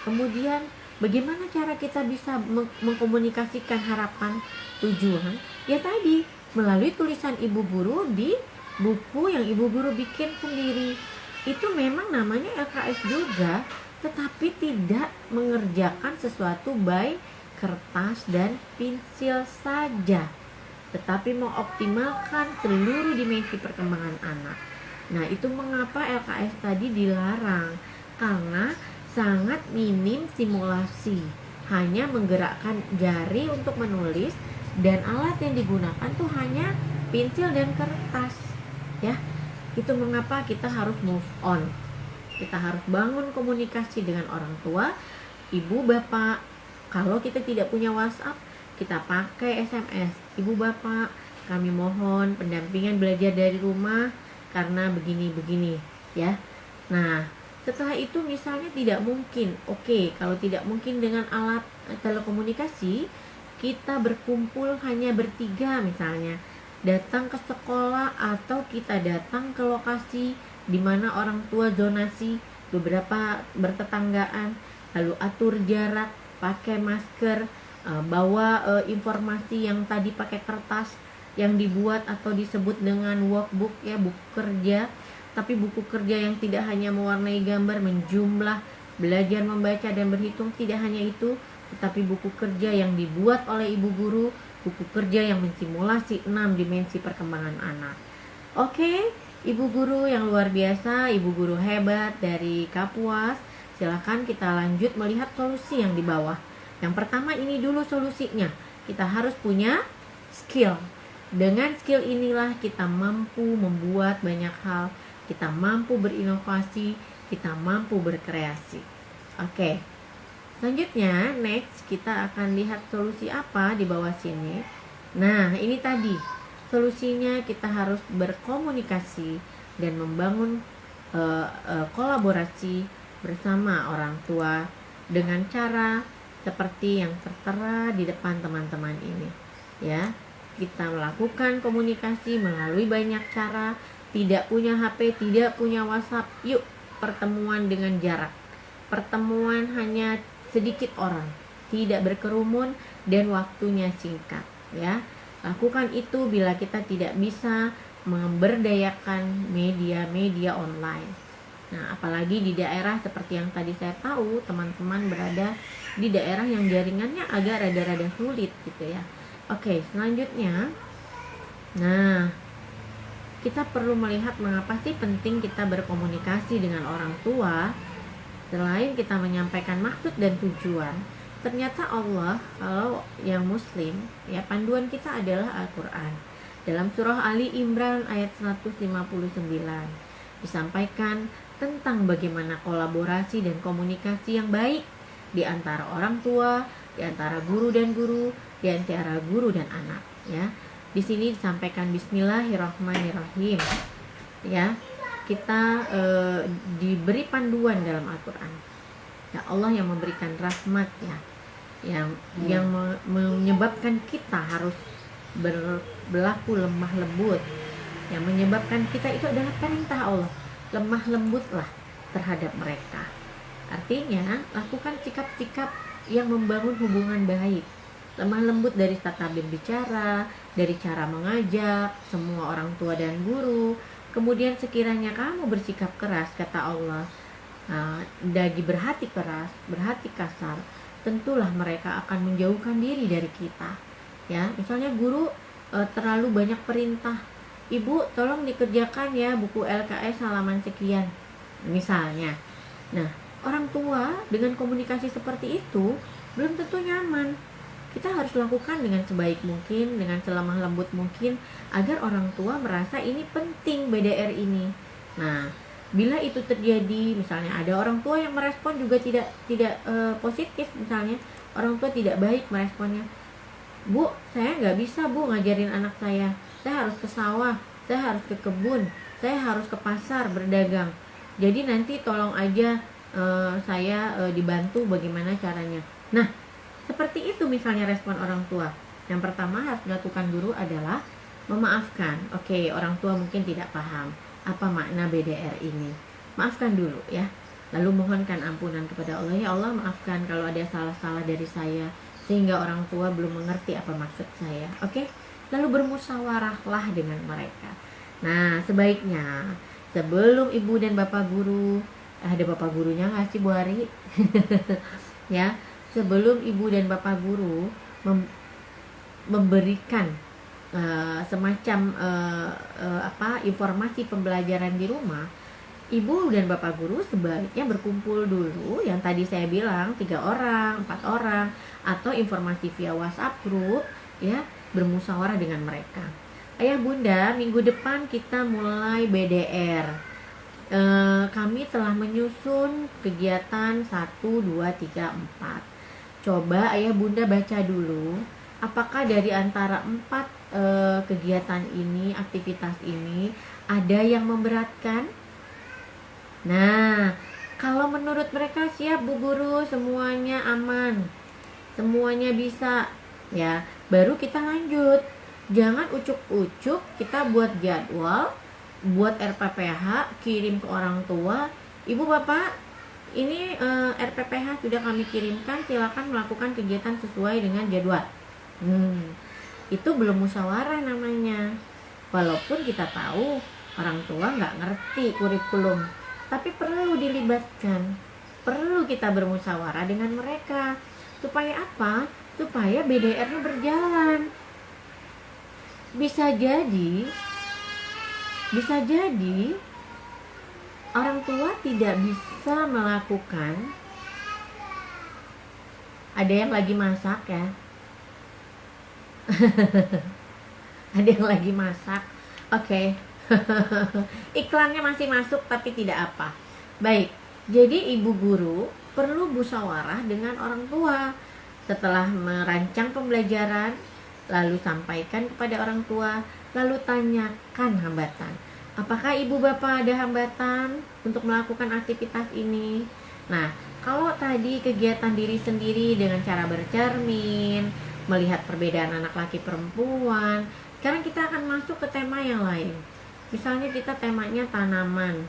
Kemudian, bagaimana cara kita bisa mengkomunikasikan harapan, tujuan? Ya tadi, melalui tulisan ibu guru di buku yang ibu guru bikin sendiri. Itu memang namanya LKS juga, tetapi tidak mengerjakan sesuatu by kertas dan pensil saja, tetapi mengoptimalkan seluruh dimensi perkembangan anak. Nah, itu mengapa LKS tadi dilarang, karena sangat minim simulasi, hanya menggerakkan jari untuk menulis dan alat yang digunakan tuh hanya pensil dan kertas. Ya, itu mengapa kita harus move on. Kita harus bangun komunikasi dengan orang tua, ibu, bapak. Kalau kita tidak punya WhatsApp, kita pakai SMS. Ibu, bapak, kami mohon pendampingan belajar dari rumah karena begini-begini, ya. Nah, setelah itu misalnya tidak mungkin. Oke, kalau tidak mungkin dengan alat telekomunikasi, kita berkumpul hanya bertiga misalnya. Datang ke sekolah atau kita datang ke lokasi di mana orang tua zonasi beberapa bertetanggaan, lalu atur jarak, pakai masker, bawa informasi yang tadi pakai kertas yang dibuat atau disebut dengan workbook ya, buku kerja, tapi buku kerja yang tidak hanya mewarnai gambar, menjumlah, belajar membaca dan berhitung. Tidak hanya itu, tetapi buku kerja yang dibuat oleh ibu guru, buku kerja yang mensimulasi 6 dimensi perkembangan anak. Oke, ibu guru yang luar biasa, ibu guru hebat dari Kapuas. Silakan kita lanjut melihat solusi yang di bawah. Yang pertama ini dulu solusinya. Kita harus punya skill. Dengan skill inilah kita mampu membuat banyak hal, kita mampu berinovasi, kita mampu berkreasi. Oke. Selanjutnya, next kita akan lihat solusi apa di bawah sini. Nah, ini tadi. Solusinya kita harus berkomunikasi dan membangun kolaborasi bersama orang tua dengan cara seperti yang tertera di depan teman-teman ini. Ya, kita melakukan komunikasi melalui banyak cara. Tidak punya HP, tidak punya WhatsApp, yuk pertemuan dengan jarak. Pertemuan hanya sedikit orang, tidak berkerumun dan waktunya singkat. Ya, lakukan itu bila kita tidak bisa memberdayakan media-media online. Nah, apalagi di daerah seperti yang tadi saya tahu, teman-teman berada di daerah yang jaringannya agak rada-rada sulit gitu ya. Oke, selanjutnya, nah, kita perlu melihat mengapa sih penting kita berkomunikasi dengan orang tua. Selain kita menyampaikan maksud dan tujuan, ternyata Allah, kalau yang muslim, ya, panduan kita adalah Al-Quran. Dalam surah Ali Imran ayat 159 disampaikan tentang bagaimana kolaborasi dan komunikasi yang baik di antara orang tua, di antara guru dan guru, di antara guru dan anak, ya. Di sini disampaikan Bismillahirrahmanirrahim. Ya, kita diberi panduan dalam Al-Quran. Ya, Allah yang memberikan rahmat, ya, yang menyebabkan kita harus berlaku lemah lembut. Yang menyebabkan kita itu adalah perintah Allah, lemah lembutlah terhadap mereka. Artinya, lakukan sikap-sikap yang membangun hubungan baik. Lemah lembut dari tata berbicara, dari cara mengajak semua orang tua dan guru. Kemudian sekiranya kamu bersikap keras, kata Allah, dagi berhati keras, berhati kasar, tentulah mereka akan menjauhkan diri dari kita. Ya, misalnya guru terlalu banyak perintah, ibu tolong dikerjakan ya buku LKS halaman sekian, misalnya. Nah, orang tua dengan komunikasi seperti itu belum tentu nyaman. Kita harus lakukan dengan sebaik mungkin, dengan selemah lembut mungkin, agar orang tua merasa ini penting BDR ini. Nah, bila itu terjadi, misalnya ada orang tua yang merespon juga tidak positif, misalnya orang tua tidak baik meresponnya, Bu, saya nggak bisa Bu ngajarin anak saya harus ke sawah, saya harus ke kebun, saya harus ke pasar berdagang. Jadi nanti tolong aja saya dibantu bagaimana caranya. Nah, seperti itu misalnya respon orang tua. Yang pertama harus dilakukan guru adalah memaafkan. Oke, orang tua mungkin tidak paham apa makna BDR ini. Maafkan dulu ya. Lalu mohonkan ampunan kepada Allah. Ya Allah, maafkan kalau ada salah-salah dari saya sehingga orang tua belum mengerti apa maksud saya. Oke? Lalu bermusyawarahlah dengan mereka. Nah, sebaiknya sebelum ibu dan bapak guru, ada bapak gurunya nggak sih Bu Ari? Ya, sebelum ibu dan bapak guru memberikan semacam informasi pembelajaran di rumah, ibu dan bapak guru sebaiknya berkumpul dulu, yang tadi saya bilang 3 orang, 4 orang, atau informasi via WhatsApp group, ya, bermusyawarah dengan mereka. Ayah bunda, minggu depan kita mulai BDR. Kami telah menyusun kegiatan 1, 2, 3, 4. Coba ayah bunda baca dulu, apakah dari antara 4 kegiatan ini, aktivitas ini, ada yang memberatkan? Nah, kalau menurut mereka siap Bu Guru, semuanya aman, semuanya bisa, ya, baru kita lanjut. Jangan ucuk-ucuk kita buat jadwal, buat RPPH, kirim ke orang tua, Ibu Bapak, ini RPPH sudah kami kirimkan, silakan melakukan kegiatan sesuai dengan jadwal. Itu belum musyawarah namanya. Walaupun kita tahu orang tua nggak ngerti kurikulum, tapi perlu dilibatkan, perlu kita bermusyawarah dengan mereka. Supaya apa? Supaya BDR-nya berjalan. Bisa jadi orang tua tidak bisa melakukan. Ada yang lagi masak ya. Ada yang lagi masak. Oke. Iklannya masih masuk tapi tidak apa. Baik. Jadi ibu guru perlu musyawarah dengan orang tua. Setelah merancang pembelajaran, lalu sampaikan kepada orang tua, lalu tanyakan hambatan. Apakah ibu bapak ada hambatan untuk melakukan aktivitas ini? Nah, Kalau tadi kegiatan diri sendiri dengan cara bercermin, melihat perbedaan anak laki perempuan, sekarang kita akan masuk ke tema yang lain. Misalnya kita temanya tanaman.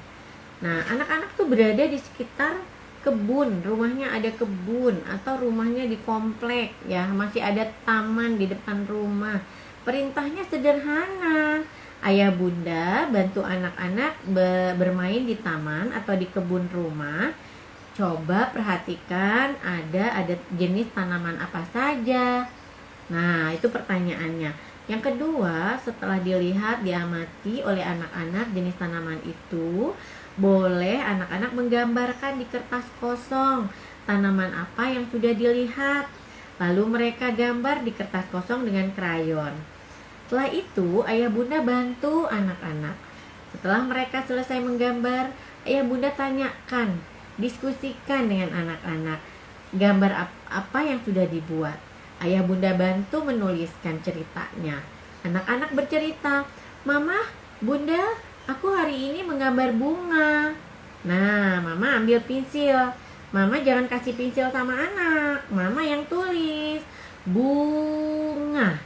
Nah, anak-anak tuh berada di sekitar kebun, rumahnya ada kebun atau rumahnya di komplek ya, masih ada taman di depan rumah. Perintahnya sederhana. Ayah bunda bantu anak-anak bermain di taman atau di kebun rumah. Coba perhatikan ada jenis tanaman apa saja. Nah, itu pertanyaannya. Yang kedua, setelah dilihat, diamati oleh anak-anak jenis tanaman itu, boleh anak-anak menggambarkan di kertas kosong tanaman apa yang sudah dilihat. Lalu mereka gambar di kertas kosong dengan krayon. Setelah itu, ayah bunda bantu anak-anak. Setelah mereka selesai menggambar, ayah bunda tanyakan, diskusikan dengan anak-anak, gambar apa yang sudah dibuat. Ayah bunda bantu menuliskan ceritanya. Anak-anak bercerita, "Mama, bunda, aku hari ini menggambar bunga." Nah, mama ambil pensil. Mama jangan kasih pensil sama anak, mama yang tulis. Bunga.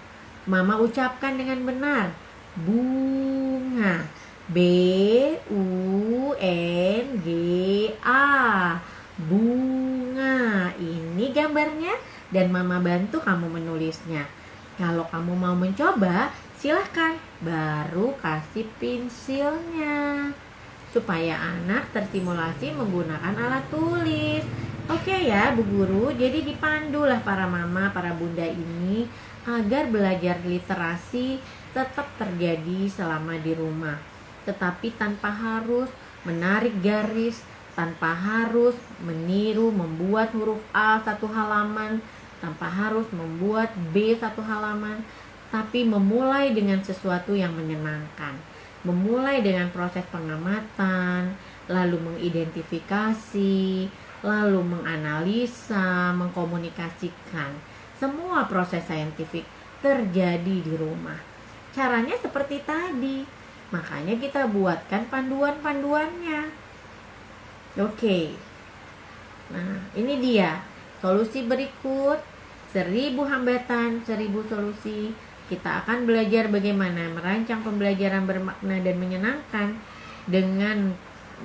Mama ucapkan dengan benar. Bunga. B-U-N-G-A. Bunga. Ini gambarnya dan mama bantu kamu menulisnya. Kalau kamu mau mencoba, silahkan. Baru kasih pensilnya. Supaya anak terstimulasi menggunakan alat tulis. Oke ya Bu Guru, jadi dipandulah para mama, para bunda ini agar belajar literasi tetap terjadi selama di rumah. Tetapi tanpa harus menarik garis, tanpa harus meniru membuat huruf A satu halaman, tanpa harus membuat B satu halaman, tapi memulai dengan sesuatu yang menyenangkan. Memulai dengan proses pengamatan, lalu mengidentifikasi, lalu menganalisa, mengkomunikasikan. Semua proses saintifik terjadi di rumah. Caranya seperti tadi. Makanya kita buatkan panduan-panduannya. Oke. Nah, ini dia. Solusi berikut. 1000 hambatan, 1000 solusi. Kita akan belajar bagaimana merancang pembelajaran bermakna dan menyenangkan dengan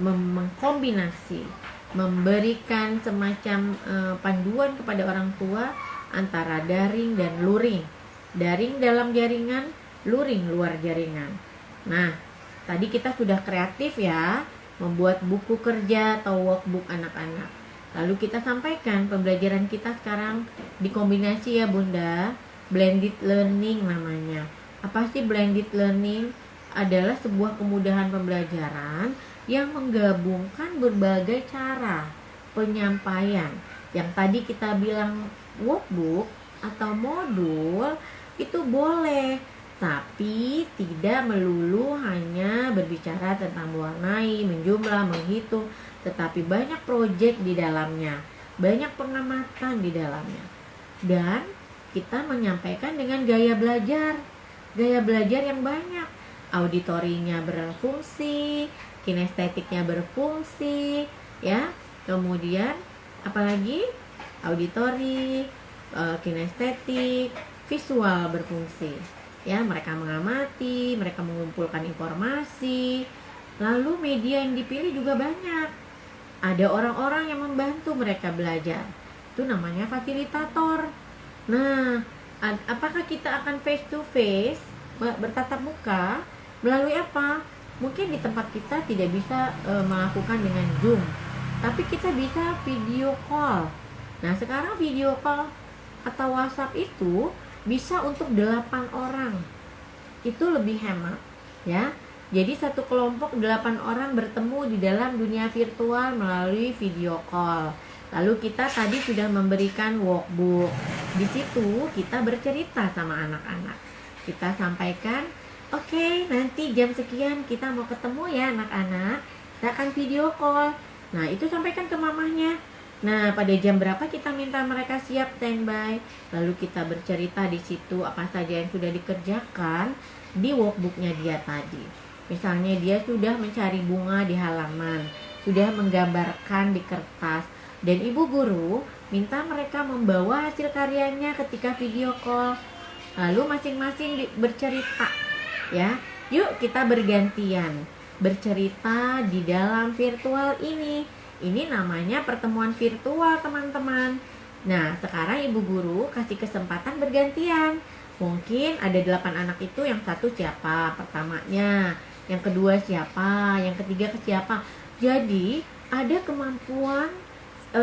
mengkombinasi, memberikan semacam panduan kepada orang tua antara daring dan luring. Daring dalam jaringan, luring luar jaringan. Nah, tadi kita sudah kreatif ya, membuat buku kerja atau workbook anak-anak. Lalu kita sampaikan pembelajaran kita sekarang dikombinasi ya Bunda, blended learning namanya. Apa sih blended learning? Adalah sebuah kemudahan pembelajaran yang menggabungkan berbagai cara penyampaian. Yang tadi kita bilang workbook atau modul itu boleh, tapi tidak melulu hanya berbicara tentang mewarnai, menjumlah, menghitung, tetapi banyak proyek di dalamnya, banyak pengamatan di dalamnya. Dan kita menyampaikan dengan gaya belajar yang banyak. Auditorinya berfungsi, kinestetiknya berfungsi, ya. Kemudian apalagi auditori, kinestetik, visual berfungsi. Ya, mereka mengamati, mereka mengumpulkan informasi. Lalu media yang dipilih juga banyak. Ada orang-orang yang membantu mereka belajar. Itu namanya fasilitator. Nah, apakah kita akan face to face, bertatap muka? Melalui apa? Mungkin di tempat kita tidak bisa melakukan dengan Zoom, tapi kita bisa video call. Nah, sekarang video call atau WhatsApp itu bisa untuk 8 orang. Itu lebih hemat, ya. Jadi satu kelompok 8 orang bertemu di dalam dunia virtual melalui video call. Lalu kita tadi sudah memberikan workbook. Di situ kita bercerita sama anak-anak. Kita sampaikan, oke, nanti jam sekian kita mau ketemu ya anak-anak. Kita akan video call. Nah, itu sampaikan ke mamahnya. Nah, pada jam berapa kita minta mereka siap standby. Lalu kita bercerita di situ apa saja yang sudah dikerjakan di workbooknya dia tadi. Misalnya dia sudah mencari bunga di halaman, sudah menggambarkan di kertas, Dan ibu guru minta mereka membawa hasil karyanya ketika video call. Lalu masing-masing bercerita, ya. Yuk kita bergantian bercerita di dalam virtual ini. Ini namanya pertemuan virtual, teman-teman. Nah, sekarang ibu guru kasih kesempatan bergantian. Mungkin ada 8 anak itu, yang satu siapa pertamanya, yang kedua siapa, yang ketiga ke siapa. Jadi ada kemampuan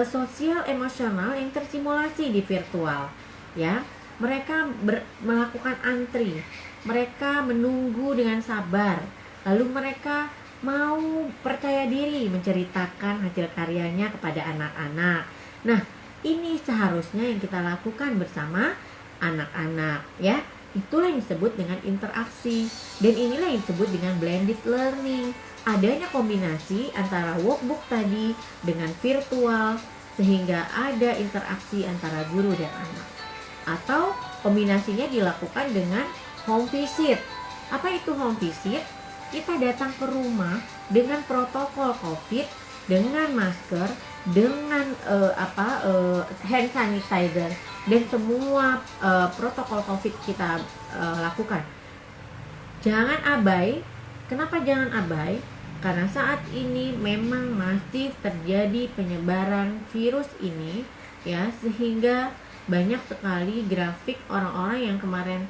sosial emosional yang tersimulasi di virtual, ya. Mereka melakukan antri, mereka menunggu dengan sabar, lalu mereka mau percaya diri menceritakan hasil karyanya kepada anak-anak. Nah, ini seharusnya yang kita lakukan bersama anak-anak, ya. Itulah yang disebut dengan interaksi, dan inilah yang disebut dengan blended learning. Adanya kombinasi antara workbook tadi dengan virtual sehingga ada interaksi antara guru dan anak. Atau kombinasinya dilakukan dengan home visit. Apa itu home visit? Kita datang ke rumah dengan protokol COVID, dengan masker, dengan hand sanitizer, dan semua protokol COVID kita lakukan. Jangan abai. Kenapa jangan abai? Karena saat ini memang masih terjadi penyebaran virus ini, ya, sehingga banyak sekali grafik orang-orang yang kemarin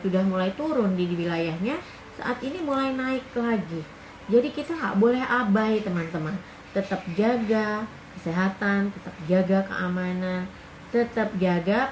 sudah mulai turun di wilayahnya, saat ini mulai naik lagi. Jadi kita nggak boleh abai, teman-teman. Tetap jaga kesehatan, tetap jaga keamanan, tetap jaga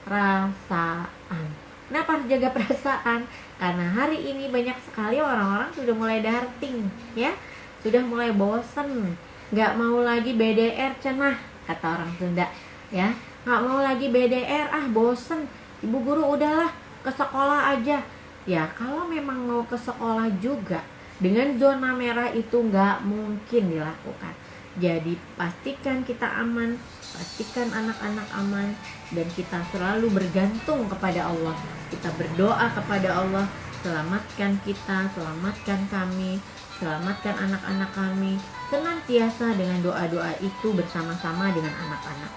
perasaan. Kenapa harus jaga perasaan? Karena hari ini banyak sekali orang-orang sudah mulai darting, ya, sudah mulai bosen, nggak mau lagi BDR cenah, kata orang Sunda, ya, nggak mau lagi BDR, bosen, ibu guru udahlah ke sekolah aja. Ya, kalau memang mau ke sekolah juga dengan zona merah itu nggak mungkin dilakukan. Jadi pastikan kita aman, pastikan anak-anak aman, dan kita selalu bergantung kepada Allah. Kita berdoa kepada Allah, selamatkan kita, selamatkan kami, selamatkan anak-anak kami, senantiasa dengan doa-doa itu bersama-sama dengan anak-anak.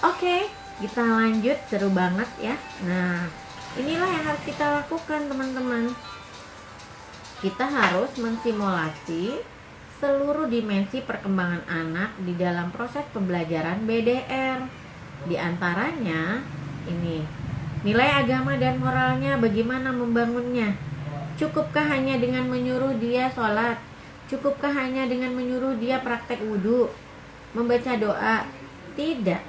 Oke, kita lanjut, seru banget ya. Nah, inilah yang harus kita lakukan, teman-teman. Kita harus mensimulasi seluruh dimensi perkembangan anak di dalam proses pembelajaran BDR. Di antaranya ini, nilai agama dan moralnya bagaimana membangunnya. Cukupkah hanya dengan menyuruh dia sholat? Cukupkah hanya dengan menyuruh dia praktek wudhu, membaca doa? Tidak.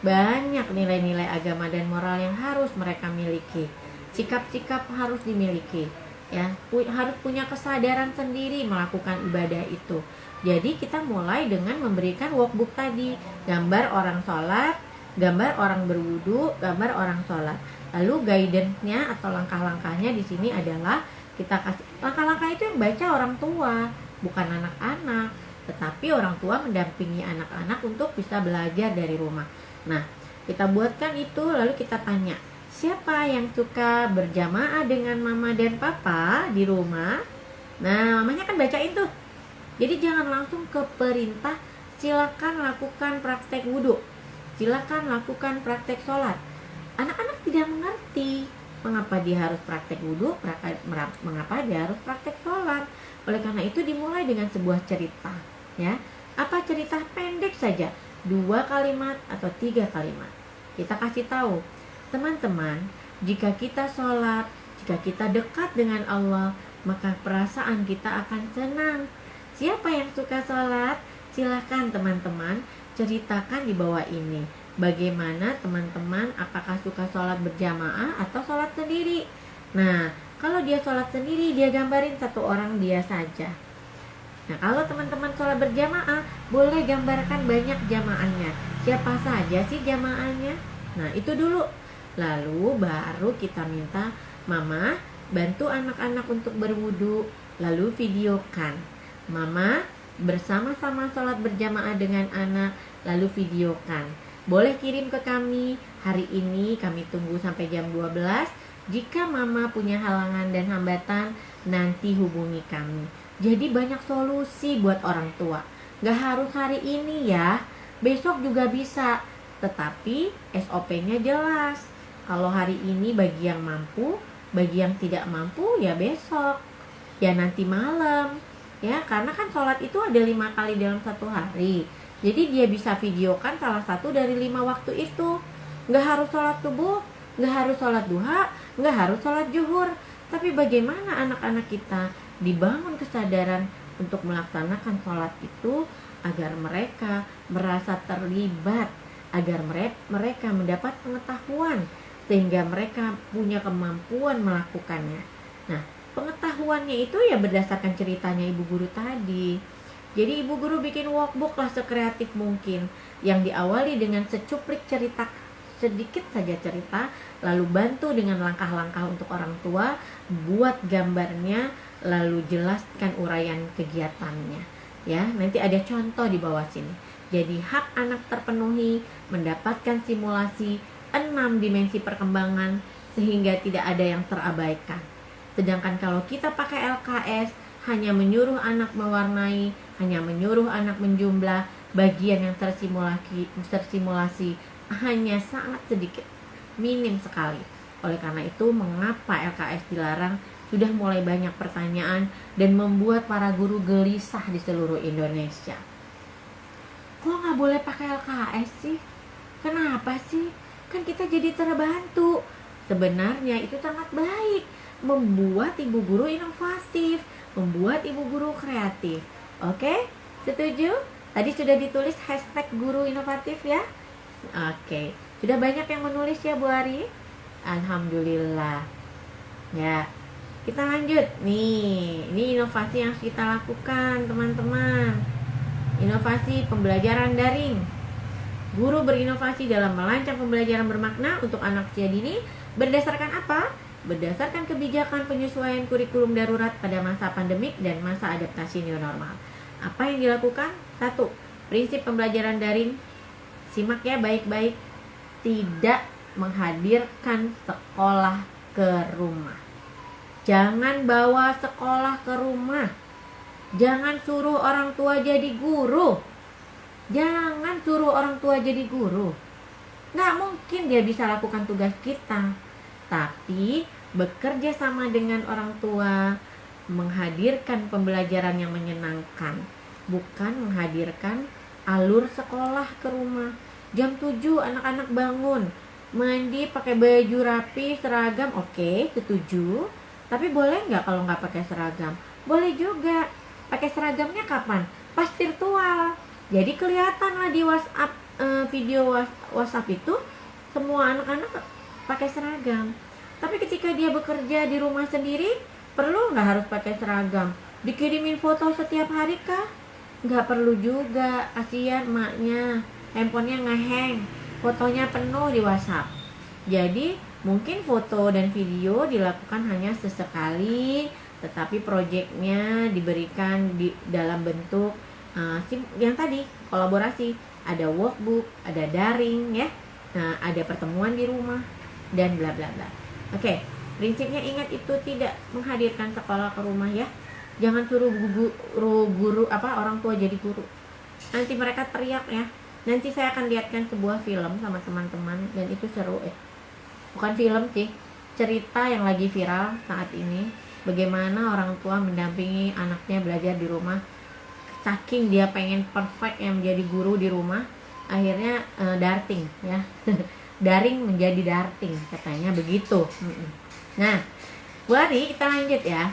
Banyak nilai-nilai agama dan moral yang harus mereka miliki. Sikap-sikap harus dimiliki, ya. Harus punya kesadaran sendiri melakukan ibadah itu. Jadi kita mulai dengan memberikan workbook tadi, gambar orang sholat, gambar orang berwudu, gambar orang sholat. Lalu guidance-nya atau langkah-langkahnya di sini adalah kita kasih langkah-langkah itu yang baca orang tua, bukan anak-anak, tetapi orang tua mendampingi anak-anak untuk bisa belajar dari rumah. Nah, kita buatkan itu, lalu kita tanya, siapa yang suka berjamaah dengan mama dan papa di rumah? Nah, mamanya kan bacain tuh. Jadi jangan langsung ke perintah, silakan lakukan praktek wudhu, silakan lakukan praktek sholat. Anak-anak tidak mengerti mengapa dia harus praktek wudhu, mengapa dia harus praktek sholat. Oleh karena itu dimulai dengan sebuah cerita, ya. Apa cerita pendek saja, 2 kalimat atau 3 kalimat. Kita kasih tahu, teman-teman, jika kita sholat, jika kita dekat dengan Allah, maka perasaan kita akan senang. Siapa yang suka sholat? Silakan teman-teman ceritakan di bawah ini. Bagaimana teman-teman, apakah suka sholat berjamaah atau sholat sendiri? Nah, kalau dia sholat sendiri, dia gambarin 1 orang dia saja. Nah, kalau teman-teman sholat berjamaah, boleh gambarkan banyak jamaahnya. Siapa saja sih jamaahnya? Nah, itu dulu. Lalu baru kita minta, Mama, bantu anak-anak untuk berwudu. Lalu videokan. Mama bersama-sama sholat berjamaah dengan anak, lalu videokan. Boleh kirim ke kami. Hari ini kami tunggu sampai jam 12. Jika Mama punya halangan dan hambatan, nanti hubungi kami. Jadi banyak solusi buat orang tua. Gak harus hari ini ya. besok juga bisa. Tetapi SOP-nya jelas. Kalau hari ini bagi yang mampu, bagi yang tidak mampu ya besok, ya nanti malam. Ya, karena kan sholat itu ada 5 kali dalam satu hari. Jadi dia bisa videokan salah satu dari 5 waktu itu. Nggak harus sholat subuh, nggak harus sholat duha, nggak harus sholat zuhur. Tapi bagaimana anak-anak kita dibangun kesadaran untuk melaksanakan sholat itu agar mereka merasa terlibat, agar mereka mendapat pengetahuan sehingga mereka punya kemampuan melakukannya. Nah, pengetahuannya itu ya berdasarkan ceritanya ibu guru tadi. Jadi ibu guru bikin workbook lah sekreatif mungkin, yang diawali dengan secuplik cerita, sedikit saja cerita, lalu bantu dengan langkah-langkah untuk orang tua, buat gambarnya, lalu jelaskan uraian kegiatannya. Ya, nanti ada contoh di bawah sini. Jadi hak anak terpenuhi, mendapatkan simulasi 6 dimensi perkembangan sehingga tidak ada yang terabaikan. Sedangkan kalau kita pakai LKS, hanya menyuruh anak mewarnai, hanya menyuruh anak menjumlah, bagian yang tersimulasi hanya sangat sedikit, minim sekali. Oleh karena itu, mengapa LKS dilarang? Sudah mulai banyak pertanyaan dan membuat para guru gelisah di seluruh Indonesia. Kok nggak boleh pakai LKS sih? Kenapa sih? Kan kita jadi terbantu. Sebenarnya itu sangat baik, membuat ibu guru inovatif, membuat ibu guru kreatif. Oke? Setuju? Tadi sudah ditulis hashtag guru inovatif ya? Oke. Sudah banyak yang menulis ya Bu Ari? Alhamdulillah. Ya, kita lanjut. Nih, ini inovasi yang kita lakukan teman-teman. Inovasi pembelajaran daring. Guru berinovasi dalam merancang pembelajaran bermakna untuk anak usia dini berdasarkan apa? Berdasarkan kebijakan penyesuaian kurikulum darurat pada masa pandemik dan masa adaptasi new normal. Apa yang dilakukan? 1. Prinsip pembelajaran daring. Simak ya baik-baik. Tidak menghadirkan sekolah ke rumah. Jangan bawa sekolah ke rumah. Jangan suruh orang tua jadi guru. Jangan suruh orang tua jadi guru. Nggak mungkin dia bisa lakukan tugas kita. Tapi bekerja sama dengan orang tua, menghadirkan pembelajaran yang menyenangkan, bukan menghadirkan alur sekolah ke rumah. Jam 7 anak-anak bangun, mandi pakai baju rapi, seragam, oke, setuju. Tapi boleh nggak kalau nggak pakai seragam? Boleh juga. Pakai seragamnya kapan? Pas virtual. Jadi kelihatan lah di WhatsApp, video WhatsApp itu semua anak-anak pakai seragam. Tapi ketika dia bekerja di rumah sendiri, perlu nggak harus pakai seragam? Dikirimin foto setiap hari kah? Nggak perlu juga, kasihan emaknya, handphonenya ngeheng, fotonya penuh di WhatsApp. Jadi mungkin foto dan video dilakukan hanya sesekali, tetapi proyeknya diberikan di dalam bentuk yang tadi, kolaborasi, ada workbook, ada daring ya, ada pertemuan di rumah dan bla bla bla. Oke, prinsipnya ingat itu tidak menghadirkan sekolah ke rumah ya. Jangan suruh guru orang tua jadi guru. Nanti mereka teriak ya. Nanti saya akan lihatkan sebuah film sama teman-teman dan itu seru Bukan film sih, cerita yang lagi viral saat ini. Bagaimana orang tua mendampingi anaknya belajar di rumah. Saking dia pengen perfect yang menjadi guru di rumah, akhirnya darting ya. Daring menjadi darting katanya begitu. Nah, Bu Ari, kita lanjut ya.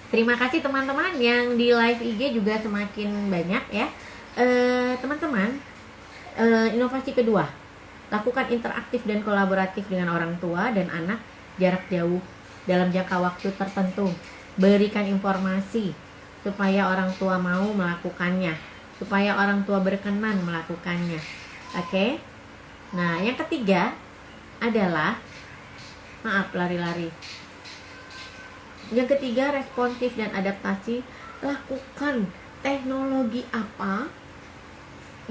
Terima kasih teman-teman yang di live IG juga semakin banyak ya. Teman-teman, inovasi kedua, lakukan interaktif dan kolaboratif dengan orang tua dan anak jarak jauh dalam jangka waktu tertentu. Berikan informasi supaya orang tua mau melakukannya, supaya orang tua berkenan melakukannya. Oke? Nah, yang ketiga adalah lari-lari. Yang ketiga, responsif dan adaptasi. Lakukan teknologi apa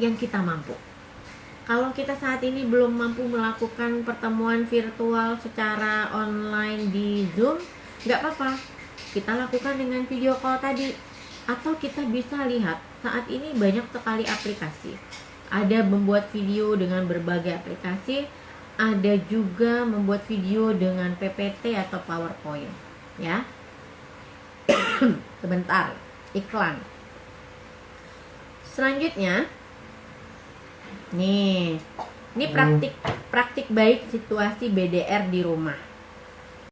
yang kita mampu. Kalau kita saat ini belum mampu melakukan pertemuan virtual secara online di Zoom, nggak apa-apa. Kita lakukan dengan video call tadi. Atau kita bisa lihat, saat ini banyak sekali aplikasi. ada membuat video dengan berbagai aplikasi, ada juga membuat video dengan PPT atau PowerPoint, ya. Sebentar, iklan. Selanjutnya, nih, ini praktik baik situasi BDR di rumah.